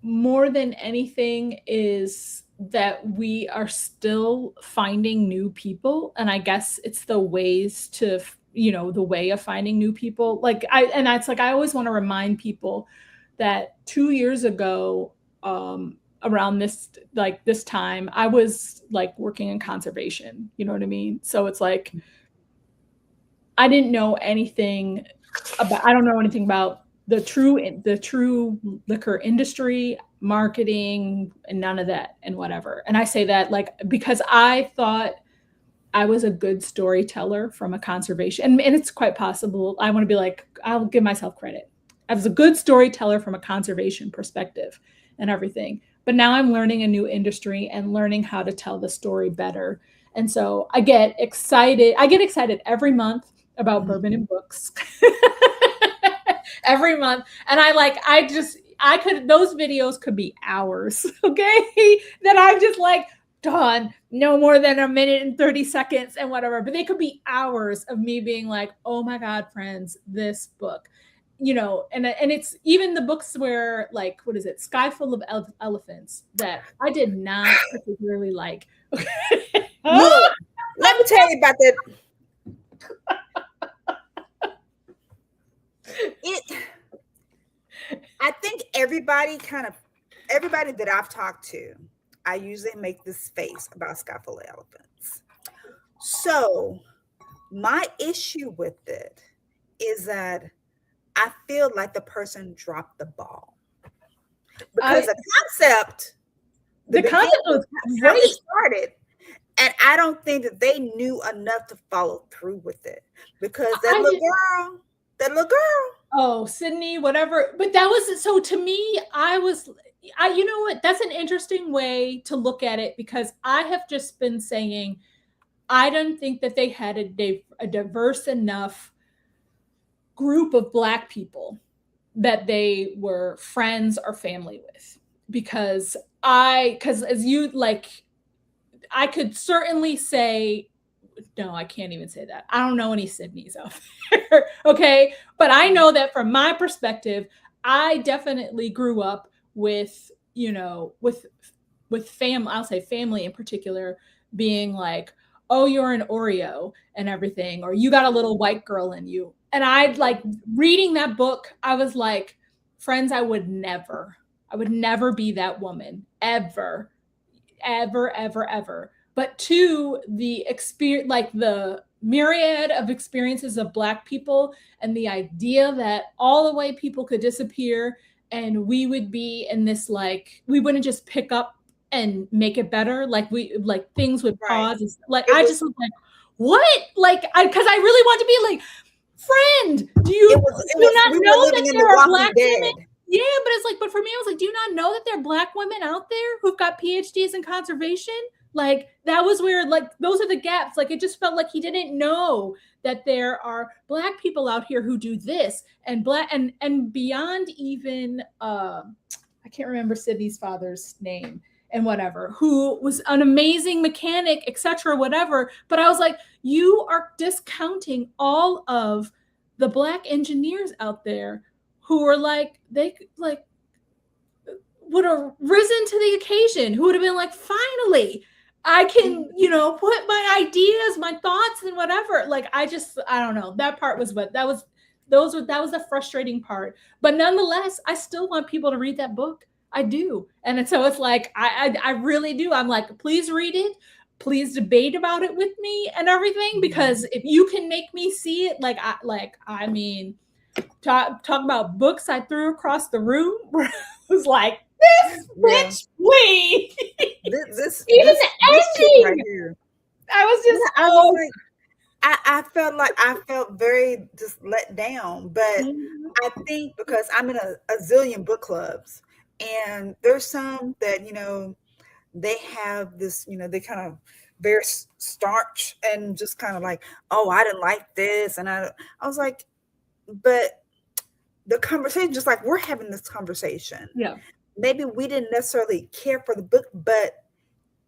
more than anything is that we are still finding new people, and I guess it's the ways to, the way of finding new people. Like it's like I always want to remind people that 2 years ago, around this time, I was like working in conservation, you know what I mean? So it's like I didn't know anything I don't know anything about the true liquor industry, marketing, and none of that and whatever. And I say that like because I thought I was a good storyteller from a conservation, and it's quite possible. I want to be like, I'll give myself credit. I was a good storyteller from a conservation perspective and everything. But now I'm learning a new industry and learning how to tell the story better. And so I get excited. I get excited every month about bourbon and books. Every month. And I could, those videos could be hours, okay? That I'm just like, done, no more than a minute and 30 seconds and whatever. But they could be hours of me being like, oh my God, friends, this book. And it's even the books where, like, what is it, Sky Full of Elephants, that I did not particularly like. Look, let me tell you about that. It I think everybody that I've talked to, I usually make this face about Sky Full of Elephants. So my issue with it is that I feel like the person dropped the ball because I the concept, the the beginning, concept was how it great. started, and I don't think that they knew enough to follow through with it because I did, that little girl, oh, Sydney, whatever. But that was so to me, you know what? That's an interesting way to look at it, because I have just been saying I don't think that they had a diverse enough group of Black people that they were friends or family with. Because as you like, I could certainly say, no, I can't even say that. I don't know any Sydneys out there. Okay. But I know that from my perspective, I definitely grew up with, I'll say family in particular, being like, oh, you're an Oreo and everything, or you got a little white girl in you. And I like reading that book, I was like, friends, I would never be that woman ever, ever, ever, ever. But two, the experience, like the myriad of experiences of Black people, and the idea that all the way people could disappear and we would be in this, like, we wouldn't just pick up and make it better, like things would right? pause. Like It I was just was like, what? Like I because I really want to be like, friend, do it you was it do was not we were know that living in The there are Walking Black women? Dead. Yeah, but it's like, but for me, I was like, do you not know that there are Black women out there who've got PhDs in conservation? Like that was where, like, those are the gaps. Like it just felt like he didn't know that there are Black people out here who do this, and Black and beyond even I can't remember Sydney's father's name and whatever, who was an amazing mechanic, etc., whatever. But I was like, you are discounting all of the Black engineers out there who are like, they like would have risen to the occasion, who would have been like, finally, I can, put my ideas, my thoughts, and whatever. Like, I don't know. That part was what that was. That was the frustrating part. But nonetheless, I still want people to read that book. I do, and so it's like I really do. I'm like, please read it. Please debate about it with me and everything, because if you can make me see it, I mean, talk about books I threw across the room. Where it was like, this Yeah, bitch, please. Even this chick the right ending, here. I was Yeah, just, I was oh. like, I felt very just let down, but I think because I'm in a zillion book clubs, and there's some that they have this, they kind of very starch and just kind of like, oh, I didn't like this, and I was like, but the conversation, just like we're having this conversation, Yeah. maybe we didn't necessarily care for the book, but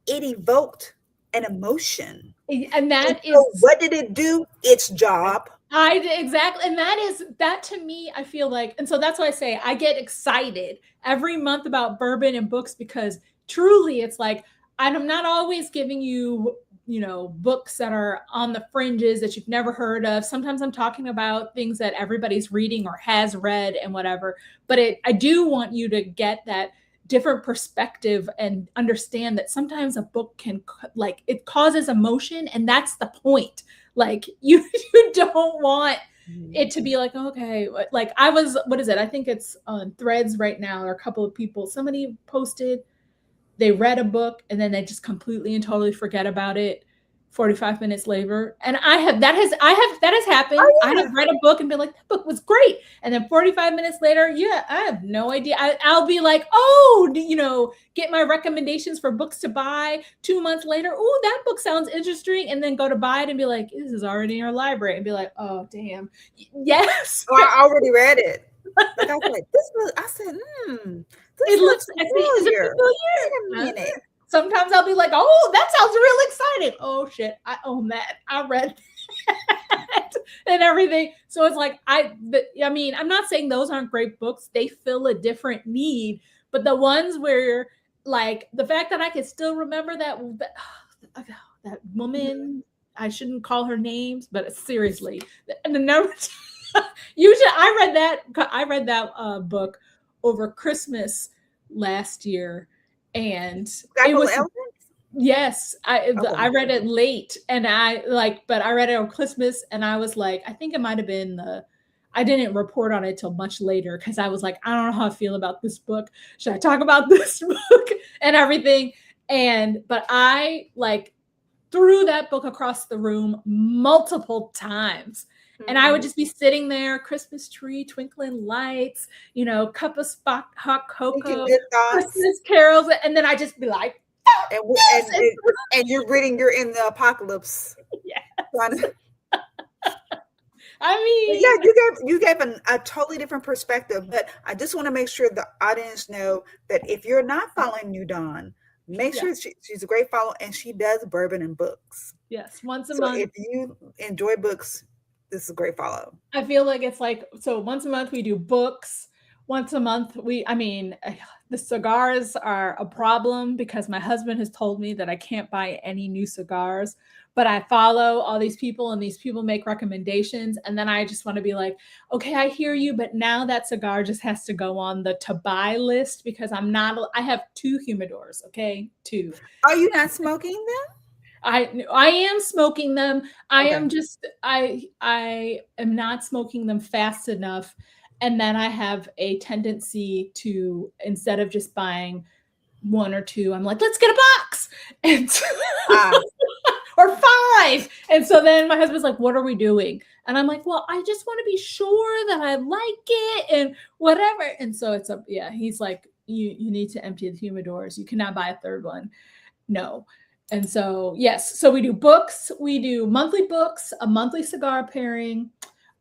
it evoked an emotion. And And that so is what did it do? Its job. I exactly, and that is that to me. I feel like, and so that's why I say I get excited every month about bourbon and books because truly, it's like I'm not always giving you, books that are on the fringes that you've never heard of. Sometimes I'm talking about things that everybody's reading or has read and whatever. But I do want you to get that different perspective and understand that sometimes a book can like it causes emotion, and that's the point. Like you don't want it to be like, okay, like I was, what is it? I think it's on Threads right now, or a couple of people, somebody posted, they read a book and then they just completely and totally forget about it 45 minutes later. And that has happened. Oh I have yeah. read a book and been like, that book was great. And then 45 minutes later, yeah, I have no idea. I'll be like, oh, get my recommendations for books to buy 2 months later. Oh, that book sounds interesting. And then go to buy it and be like, this is already in your library. And be like, oh, damn. Yes. Oh, I already read it. Like I was like, this was, I said, It this looks, looks I see, is it familiar. Wait a familiar? minute. Sometimes I'll be like, oh, that sounds real exciting. Oh shit, I own that. I read that and everything. So it's like I mean, I'm not saying those aren't great books. They fill a different need, but the ones where like the fact that I can still remember that woman, I shouldn't call her names, but seriously, and the number usually I read that book over Christmas last year, and it Skyfall was Elephant? yes, I Okay. read it late, and but I read it on Christmas, and I was like, I think it might have been I didn't report on it till much later because I was like, I don't know how I feel about this book. Should I talk about this book and everything? But I like threw that book across the room multiple times. And I would Mhm. just be sitting there, Christmas tree, twinkling lights, cup of hot Thinking cocoa, good thoughts. Christmas carols. And then I just be like, And yes. and you're reading, you're in the apocalypse. Trying to, I but yeah, mean, you gave a totally different perspective. But I just want to make sure the audience know that if you're not following New Dawn, make yeah, sure she's a great follow, and she does bourbon and books. yes, once a So month. if you enjoy books, this is a great follow. I feel like it's like, so once a month we do books. Once a month the cigars are a problem because my husband has told me that I can't buy any new cigars, but I follow all these people and these people make recommendations. And then I just want to be like, okay, I hear you, but now that cigar just has to go on the to buy list because I have two humidors, okay? Two. Are you not smoking them? I am smoking them. Okay. I am not smoking them fast enough. And then I have a tendency to, instead of just buying one or two, I'm like, let's get a box. And Ah, or five. And so then my husband's like, what are we doing? And I'm like, well, I just want to be sure that I like it and whatever. And so he's like, you need to empty the humidors. You cannot buy a third one. No. And so, yes, so we do books, we do monthly books, a monthly cigar pairing.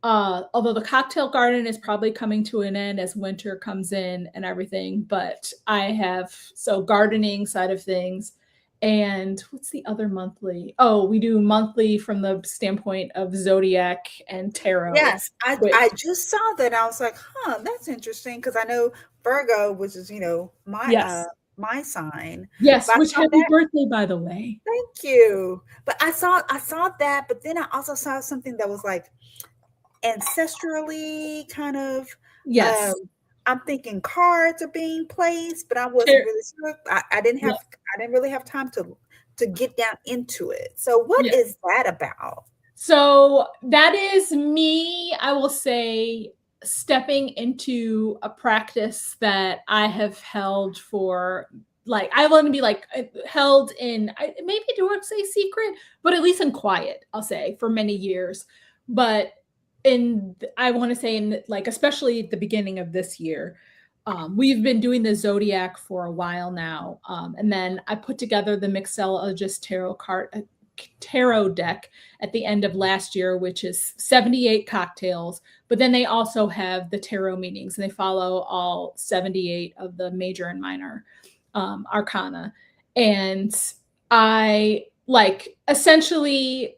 Although the cocktail garden is probably coming to an end as winter comes in and everything, but I have so gardening side of things. And what's the other monthly? Oh, we do monthly from the standpoint of zodiac and tarot. yes. I Which, I just saw that. I was like, huh, that's interesting because I know Virgo, which is yes, my sign. yes, But I which saw happy that. birthday, by the way. Thank you. But I saw that, but then I also saw something that was like ancestrally kind of. Um, Yes. I'm thinking cards are being placed, but I wasn't Tar- really sure. I didn't really have time to get down into it. So what yeah. is that about? So that is me, I will say, stepping into a practice that I have held for like I want to be like held in maybe I don't say secret, but at least in quiet, I'll say for many years. But I want to say in like especially at the beginning of this year, we've been doing the zodiac for a while now, and then I put together the Mixologist tarot card tarot deck at the end of last year, which is 78 cocktails. But then they also have the tarot meanings, and they follow all 78 of the major and minor arcana. And I like essentially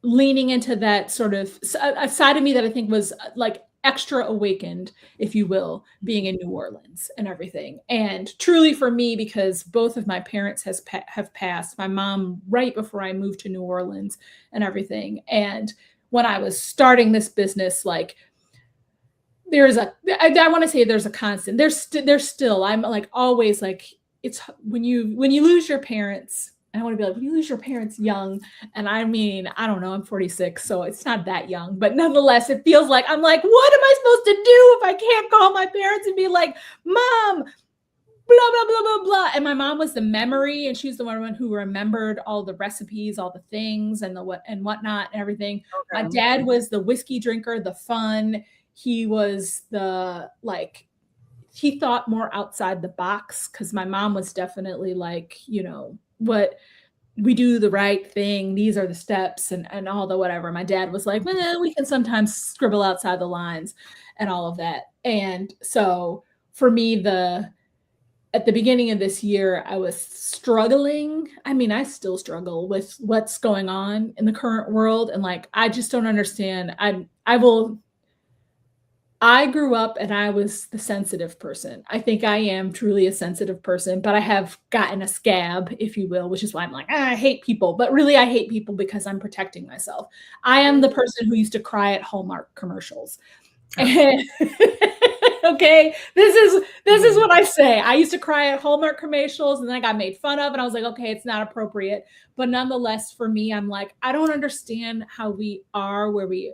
leaning into that sort of a side of me that I think was like extra awakened, if you will, being in New Orleans and everything. And truly for me, because both of my parents have passed, my mom right before I moved to New Orleans and everything. And when I was starting this business, like I want to say there's a constant, there's still, I'm like always like, it's when you lose your parents, I want to be like, when you lose your parents young, and I mean, I don't know, I'm 46, so it's not that young, but nonetheless, it feels like I'm like, what am I supposed to do if I can't call my parents and be like, Mom, blah, blah, blah, blah, blah. And my mom was the memory, and she's the one who remembered all the recipes, all the things, and the what and whatnot and everything. Okay. My dad was the whiskey drinker, the fun. He was the like, he thought more outside the box, because my mom was definitely like, what we do the right thing. These are the steps and all the whatever. My dad was like, we can sometimes scribble outside the lines and all of that. And so for me, at the beginning of this year, I was struggling. I mean, I still struggle with what's going on in the current world. And like, I just don't understand. I grew up and I was the sensitive person. I think I am truly a sensitive person, but I have gotten a scab, if you will, which is why I'm like, I hate people. But really, I hate people because I'm protecting myself. I am the person who used to cry at Hallmark commercials. Okay, this is what I say. I used to cry at Hallmark commercials, and then I got made fun of, and I was like, okay, it's not appropriate. But nonetheless, for me, I'm like, I don't understand how we are where we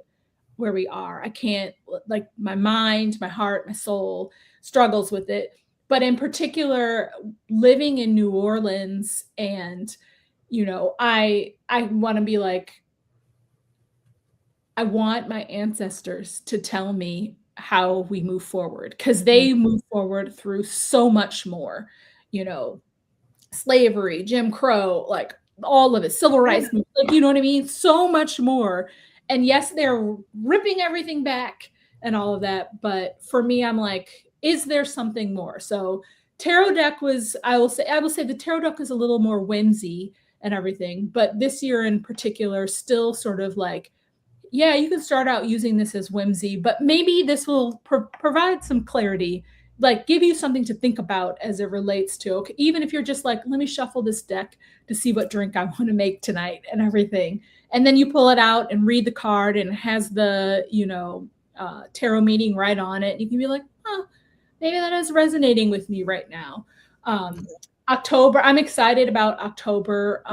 are. I can't, like, my mind, my heart, my soul struggles with it. But in particular, living in New Orleans, and I want to be like, I want my ancestors to tell me how we move forward, because they move forward through so much more, slavery, Jim Crow, like all of it, civil rights, like, you know what I mean? So much more. And yes, they're ripping everything back and all of that. But for me, I'm like, is there something more? So tarot deck was, I will say the tarot deck is a little more whimsy and everything. But this year in particular, still sort of like, yeah, you can start out using this as whimsy, but maybe this will provide some clarity, like give you something to think about as it relates to, okay, even if you're just like, let me shuffle this deck to see what drink I want to make tonight and everything. And then you pull it out and read the card, and it has the, tarot meaning right on it. You can be like, oh, maybe that is resonating with me right now. October, I'm excited about October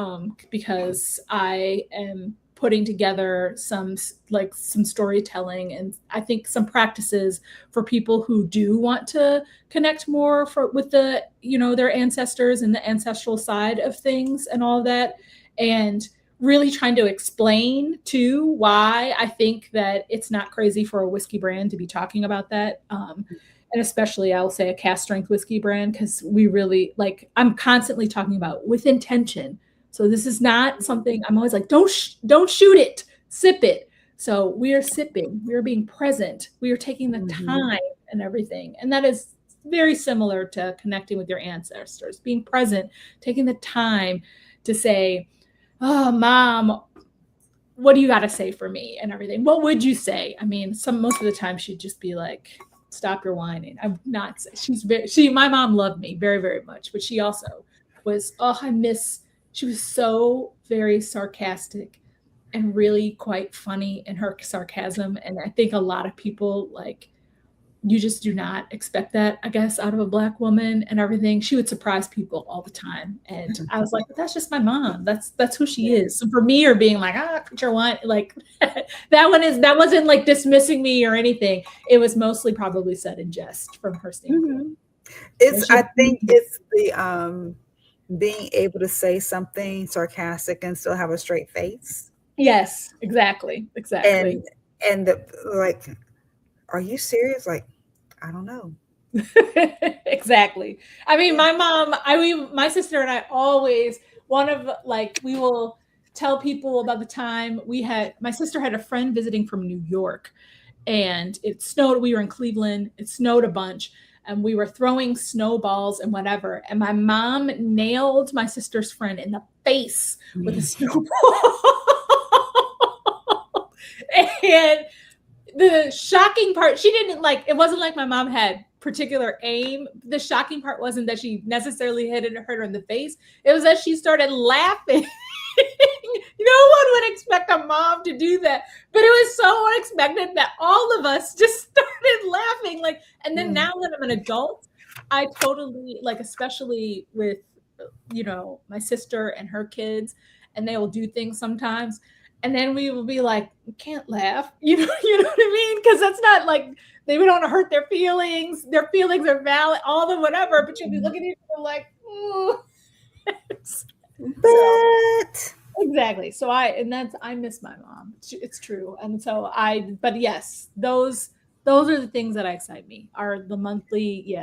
because I am putting together some storytelling, and I think some practices for people who do want to connect more with the, their ancestors and the ancestral side of things and all of that. And really trying to explain too why I think that it's not crazy for a whiskey brand to be talking about that. And especially I'll say a cask strength whiskey brand, because we really I'm constantly talking about with intention. So this is not something I'm always like, don't shoot it, sip it. So we are sipping, we are being present, we are taking the time and everything. And that is very similar to connecting with your ancestors, being present, taking the time to say, oh, Mom, what do you got to say for me and everything? What would you say? I mean, most of the time she'd just be like, stop your whining. I'm not, my mom loved me very, very much, but she also was, she was so very sarcastic and really quite funny in her sarcasm. And I think a lot of people, you just do not expect that, I guess, out of a Black woman and everything. She would surprise people all the time. And I was like, that's just my mom. That's who she is. So for me, or being like, your wine, that wasn't like dismissing me or anything. It was mostly probably said in jest from her standpoint. I think it's the being able to say something sarcastic and still have a straight face. Yes, exactly. And are you serious? Like, I don't know. Exactly. I mean, my sister and I always, one of like we will tell people about the time my sister had a friend visiting from New York, and it snowed. We were in Cleveland. It snowed a bunch, and we were throwing snowballs and whatever. And my mom nailed my sister's friend in the face with a snowball. And the shocking part, she didn't like, it wasn't like my mom had particular aim. The shocking part wasn't that she necessarily hit it or hurt her in the face. It was that she started laughing. No one would expect a mom to do that, but it was so unexpected that all of us just started laughing. Like, and then now that I'm an adult, I totally like, especially with, my sister and her kids, and they will do things sometimes. And then we will be like, we can't laugh, you know what I mean? Because that's not like, we don't want to hurt their feelings. Their feelings are valid, all the whatever, but you'll be looking at each other like, ooh. But exactly. So I miss my mom. It's true. And so but yes, those are the things that excite me, are the monthly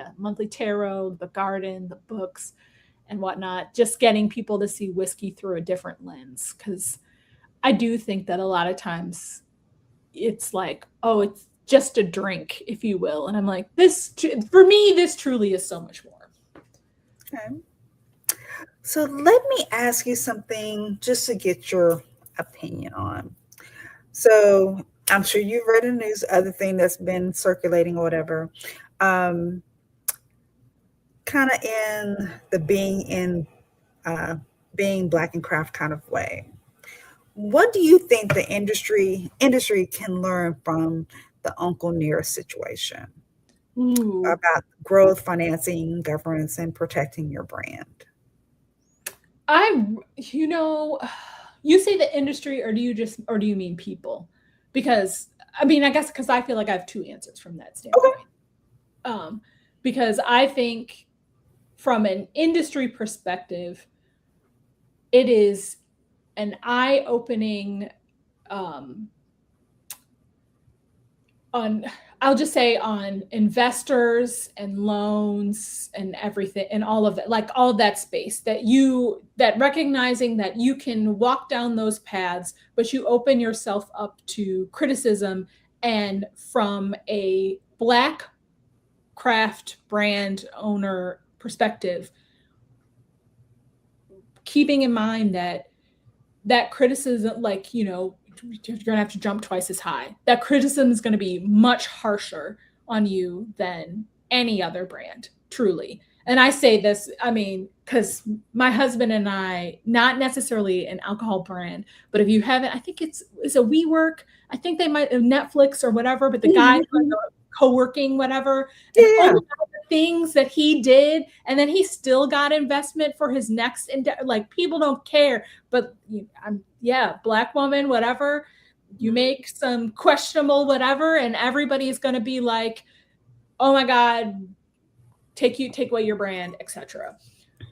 tarot, the garden, the books and whatnot, just getting people to see whiskey through a different lens. Cause I do think that a lot of times it's like, oh, it's just a drink, if you will. And I'm like, for me, this truly is so much more. okay. So let me ask you something just to get your opinion on. So I'm sure you've read in the news, other thing that's been circulating or whatever, kind of in the being black and craft kind of way. What do you think the industry can learn from the Uncle Near situation Ooh. about growth, financing, governance, and protecting your brand? You say the industry, or do you mean people? Because I mean, I guess because I feel like I have two answers from that standpoint. Okay. Because I think from an industry perspective, it is an eye-opening I'll just say on investors and loans and everything and all of it, like all of that space that recognizing that you can walk down those paths, but you open yourself up to criticism. And from a black craft brand owner perspective, keeping in mind that criticism, like, you're going to have to jump twice as high. That criticism is going to be much harsher on you than any other brand, truly. And I say this, I mean, because my husband and I, not necessarily an alcohol brand, but if you haven't, I think it's a WeWork. I think they might have Netflix or whatever, but the guy co-working, whatever. And all the things that he did, and then he still got investment for his next like, people don't care, but black woman, whatever, you make some questionable whatever, and everybody's going to be like, oh my god, take away your brand, etc.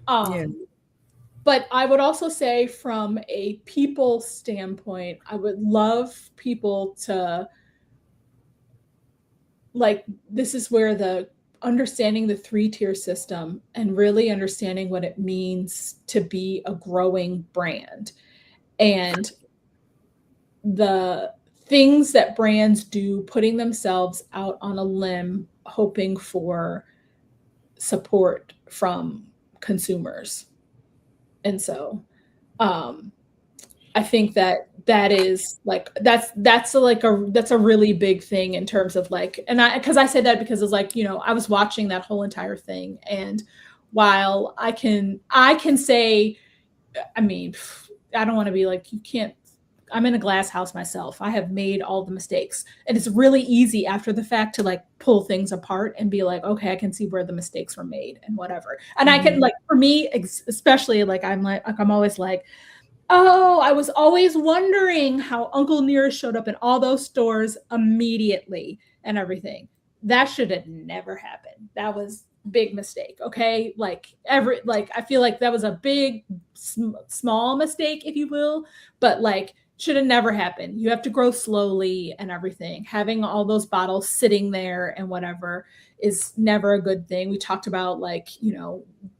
But I would also say, from a people standpoint, I would love people to, like, this is where the understanding the 3-tier system and really understanding what it means to be a growing brand, and the things that brands do, putting themselves out on a limb, hoping for support from consumers. And so I think that is like, that's a really big thing in terms of like, and because I say that because it's like, I was watching that whole entire thing, and while I can say, I mean, I don't want to be like, you can't, I'm in a glass house myself. I have made all the mistakes, and it's really easy after the fact to like pull things apart and be like, okay, I can see where the mistakes were made and whatever. And I can, like, for me, especially, like, I'm always like, oh, I was always wondering how Uncle Near showed up in all those stores immediately and everything. That should have never happened. That was big mistake. Okay. I feel like that was a big, small mistake, if you will, but like, should have never happened. You have to grow slowly and everything. Having all those bottles sitting there and whatever is never a good thing. We talked about, like,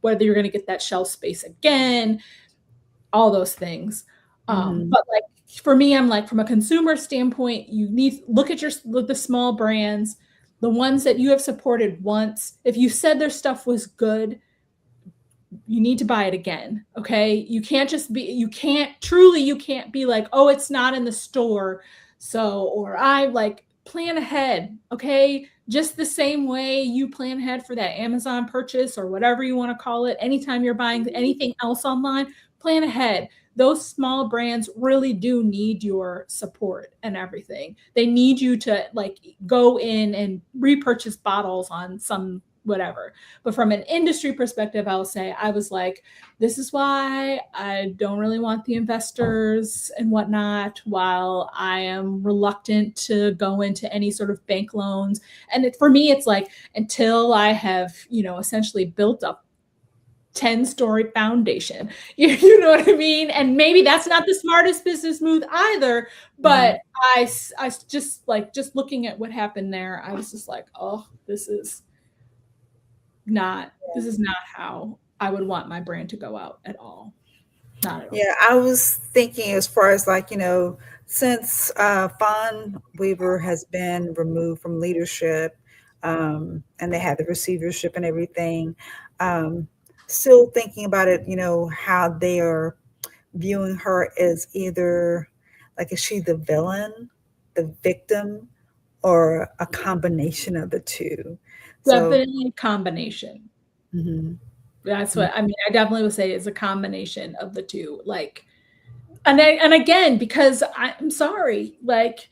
whether you're going to get that shelf space again. all those things. Mhm. But like for me, I'm like from a consumer standpoint, you need look at the small brands, the ones that you have supported once. If you said their stuff was good, you need to buy it again. Okay. You can't be like, oh, it's not in the store. So, or I like plan ahead. Okay. Just the same way you plan ahead for that Amazon purchase or whatever you want to call it. Anytime you're buying anything else online, plan ahead. Those small brands really do need your support and everything. They need you to like go in and repurchase bottles on some whatever. But from an industry perspective, I'll say I was like, this is why I don't really want the investors and whatnot, while I am reluctant to go into any sort of bank loans. And for me, it's like until I have, essentially built up 10-story foundation. You know what I mean? And maybe that's not the smartest business move either, but Mhm. I just like just looking at what happened there, I was just like, oh, this is not how I would want my brand to go out at all. Not at all. Yeah, I was thinking as far as like, since Fawn Weaver has been removed from leadership, and they had the receivership and everything, um, still thinking about it, how they are viewing her as either like, is she the villain, the victim, or a combination of the two? So, Definitely a combination. mhm, That's mhm, what I mean. I definitely would say it's a combination of the two. Like, and again, because I'm sorry, like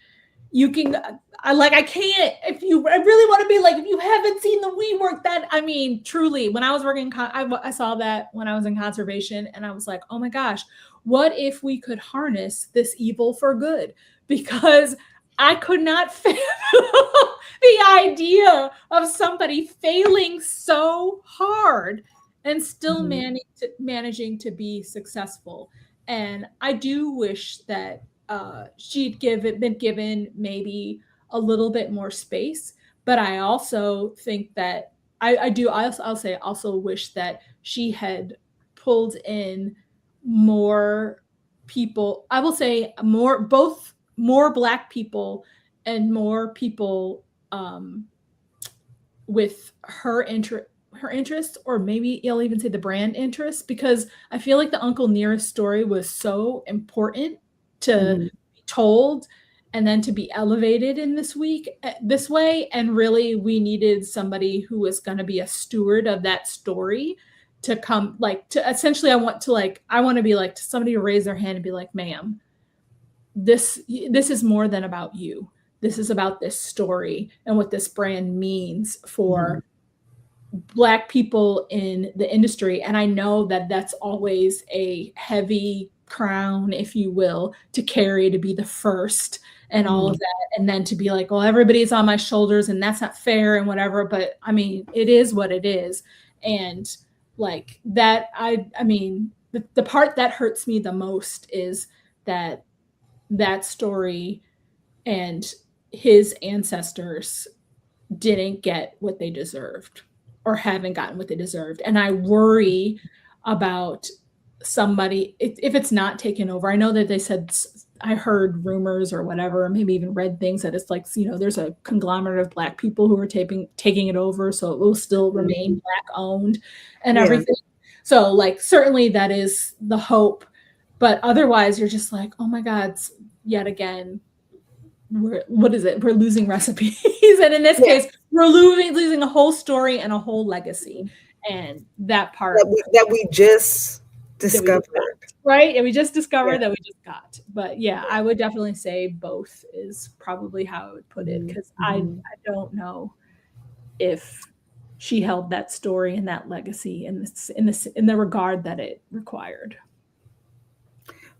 you can I can't if you I really want to be like if you haven't seen the we work that I mean truly when I was working I saw that when I was in conservation and I was like, oh my gosh, what if we could harness this evil for good? Because I could not fathom the idea of somebody failing so hard and still mhm, managing to be successful. And I do wish that been given maybe a little bit more space. But I also think that I'll say also wish that she had pulled in more people. I will say more Black people and more people with her interest, or maybe you'll even say the brand interest, because I feel like the Uncle Nearest story was so important to mhm, be told and then to be elevated in this way. And really, we needed somebody who was going to be a steward of that story to come, like, to essentially, I want to be like to somebody to raise their hand and be like, ma'am, this is more than about you. This is about this story and what this brand means mhm, for Black people in the industry. And I know that that's always a heavy crown, if you will, to carry, to be the first and all of mhm. that. And then to be like, well, everybody's on my shoulders and that's not fair and whatever. But I mean, it is what it is. And like that, I mean, the part that hurts me the most is that that story and his ancestors didn't get what they deserved or haven't gotten what they deserved. And I worry about somebody, if it's not taken over. I know that they said, I heard rumors or whatever, or maybe even read things that it's like, there's a conglomerate of Black people who are taking it over. So it will still Mhm. remain Black owned and Yeah. everything. So, like, certainly that is the hope. But otherwise, you're just like, oh my God, yet again, what is it? We're losing recipes. And in this Yeah. case, we're losing a whole story and a whole legacy. And that That part we just that we just got, discovered. right? And we just Yeah. discovered that we just got. But yeah, I would definitely say both is probably how I would put it, Mhm, because I mhm. don't know if she held that story and that legacy in the regard that it required.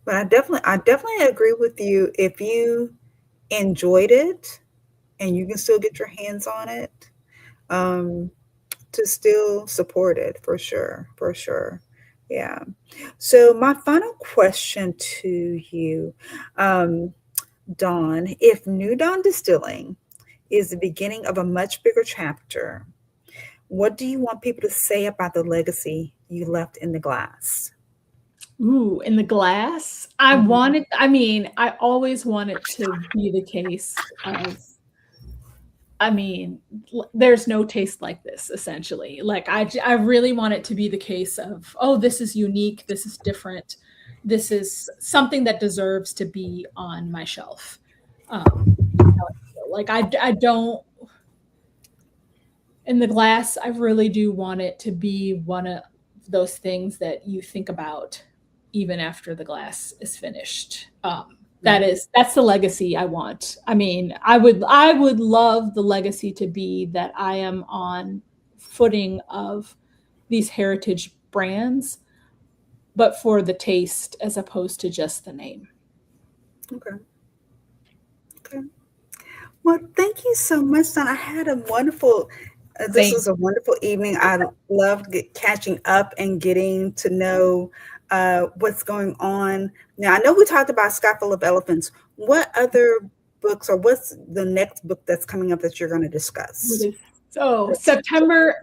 But I definitely agree with you. If you enjoyed it and you can still get your hands on it, um, to still support it for sure, for sure. Yeah. So my final question to you, um, Dawn, if New Dawn Distilling is the beginning of a much bigger chapter, what do you want people to say about the legacy you left in the glass? Ooh, in the glass. I Mhm. wanted, I mean, I always want it to be the case of, I mean, there's no taste like this, essentially. Like, I really want it to be the case of, oh, this is unique, this is different, this is something that deserves to be on my shelf. That's how I feel. Like, I don't, in the glass, I really do want it to be one of those things that you think about even after the glass is finished. That's the legacy I want. I mean, I would love the legacy to be that I am on footing of these heritage brands, but for the taste as opposed to just the name. Okay. Okay. Well, thank you so much, Don. I had a wonderful. This Same. was a wonderful evening. I loved catching up and getting to know what's going on. Now, I know we talked about Sky Full of Elephants. What other books, or what's the next book that's coming up that you're going to discuss? So September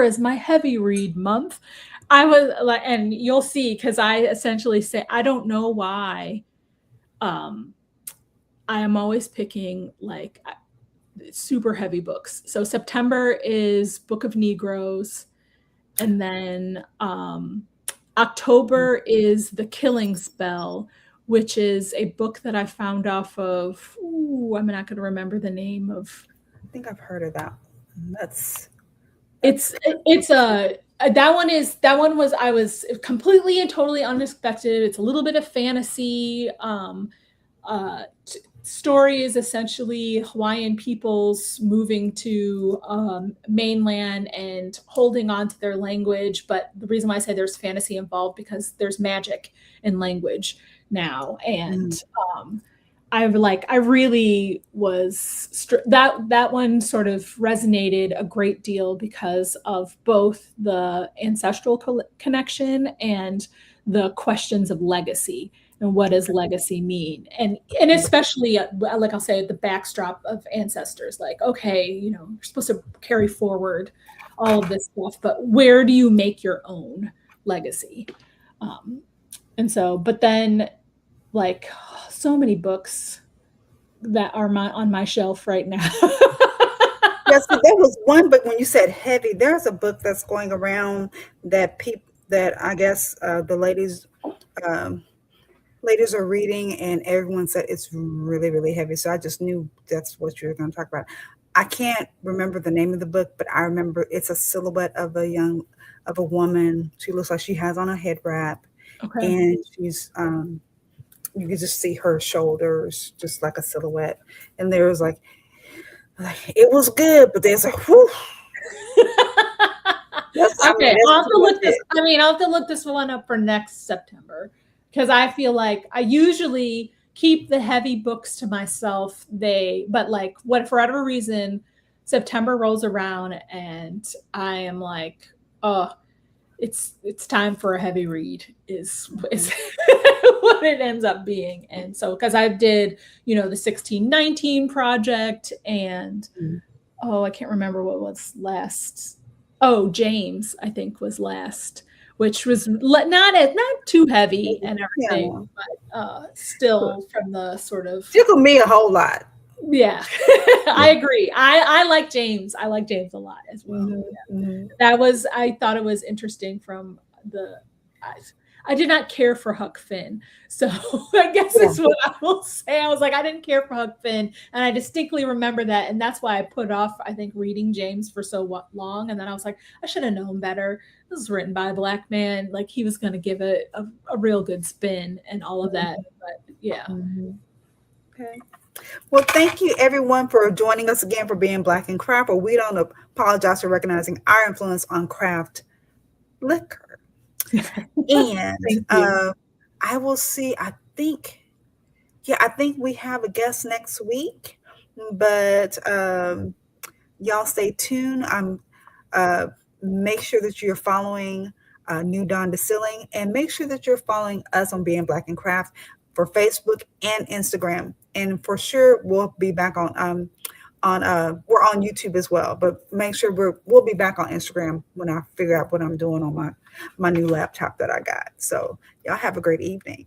is my heavy read month. I was like, and you'll see, because I essentially say I don't know why. Um, I am always picking like super heavy books. So September is Book of Negroes, and then October is The Killing Spell, which is a book that I found off of. Ooh, I'm not going to remember the name of. I think I've heard of that. That's It's a that one was, I was completely and totally unexpected. It's a little bit of fantasy. Story is essentially Hawaiian peoples moving to mainland and holding on to their language. But the reason why I say there's fantasy involved, because there's magic in language now, and mm, I really was that one sort of resonated a great deal because of both the ancestral connection and the questions of legacy, and what does legacy mean, and especially like I'll say, the backdrop of ancestors, like, okay, you're supposed to carry forward all of this stuff, but where do you make your own legacy? um, and so, but then, like, so many books that are on my shelf right now. yes, there was one book when you said heavy. There's a book that's going around that people that I guess the um, ladies are reading, and everyone said it's really, really heavy. So I just knew that's what you were going to talk about. I can't remember the name of the book, but I remember it's a silhouette of a woman. She looks like she has on a head wrap, Okay. and you can just see her shoulders, just like a silhouette. And there was like it was good, but there's a whew. That's, I mean, Okay, that's I'll have pretty to much look this. it. I mean, I'll have to look this one up for next September, because I feel like I usually keep the heavy books to myself. But like, what, for whatever reason, September rolls around and I am like, oh, it's time for a heavy read. Is what it ends up being. And so, because I did, the 1619 project, and Mhm. oh, I can't remember what was last. Oh, James, I think, was last, which was not too heavy and everything, Yeah, but still from the sort of, tickled me a whole lot. yeah. Yeah. I agree. I like James. I like James a lot as well. Mhm, mhm. I thought it was interesting from the, I, I did not care for Huck Finn. So I guess Yeah. is what I will say. I was like, I didn't care for Huck Finn. And I distinctly remember that. And that's why I put off, I think, reading James for so long. And then I was like, I should have known better. This was written by a Black man. Like, he was going to give it a real good spin and all of that. But yeah. Mhm. Okay. Well, thank you everyone for joining us again for being Black in Craft. Or we don't apologize for recognizing our influence on craft liquor. And Thank you. I will see. I think we have a guest next week, but y'all stay tuned. Uh, Make sure that you're following New Dawn Distilling, and make sure that you're following us on Being Black and Craft for Facebook and Instagram. And for sure, we'll be back on we're on YouTube as well. But make sure we'll be back on Instagram when I figure out what I'm doing on my new laptop that I got. So y'all have a great evening.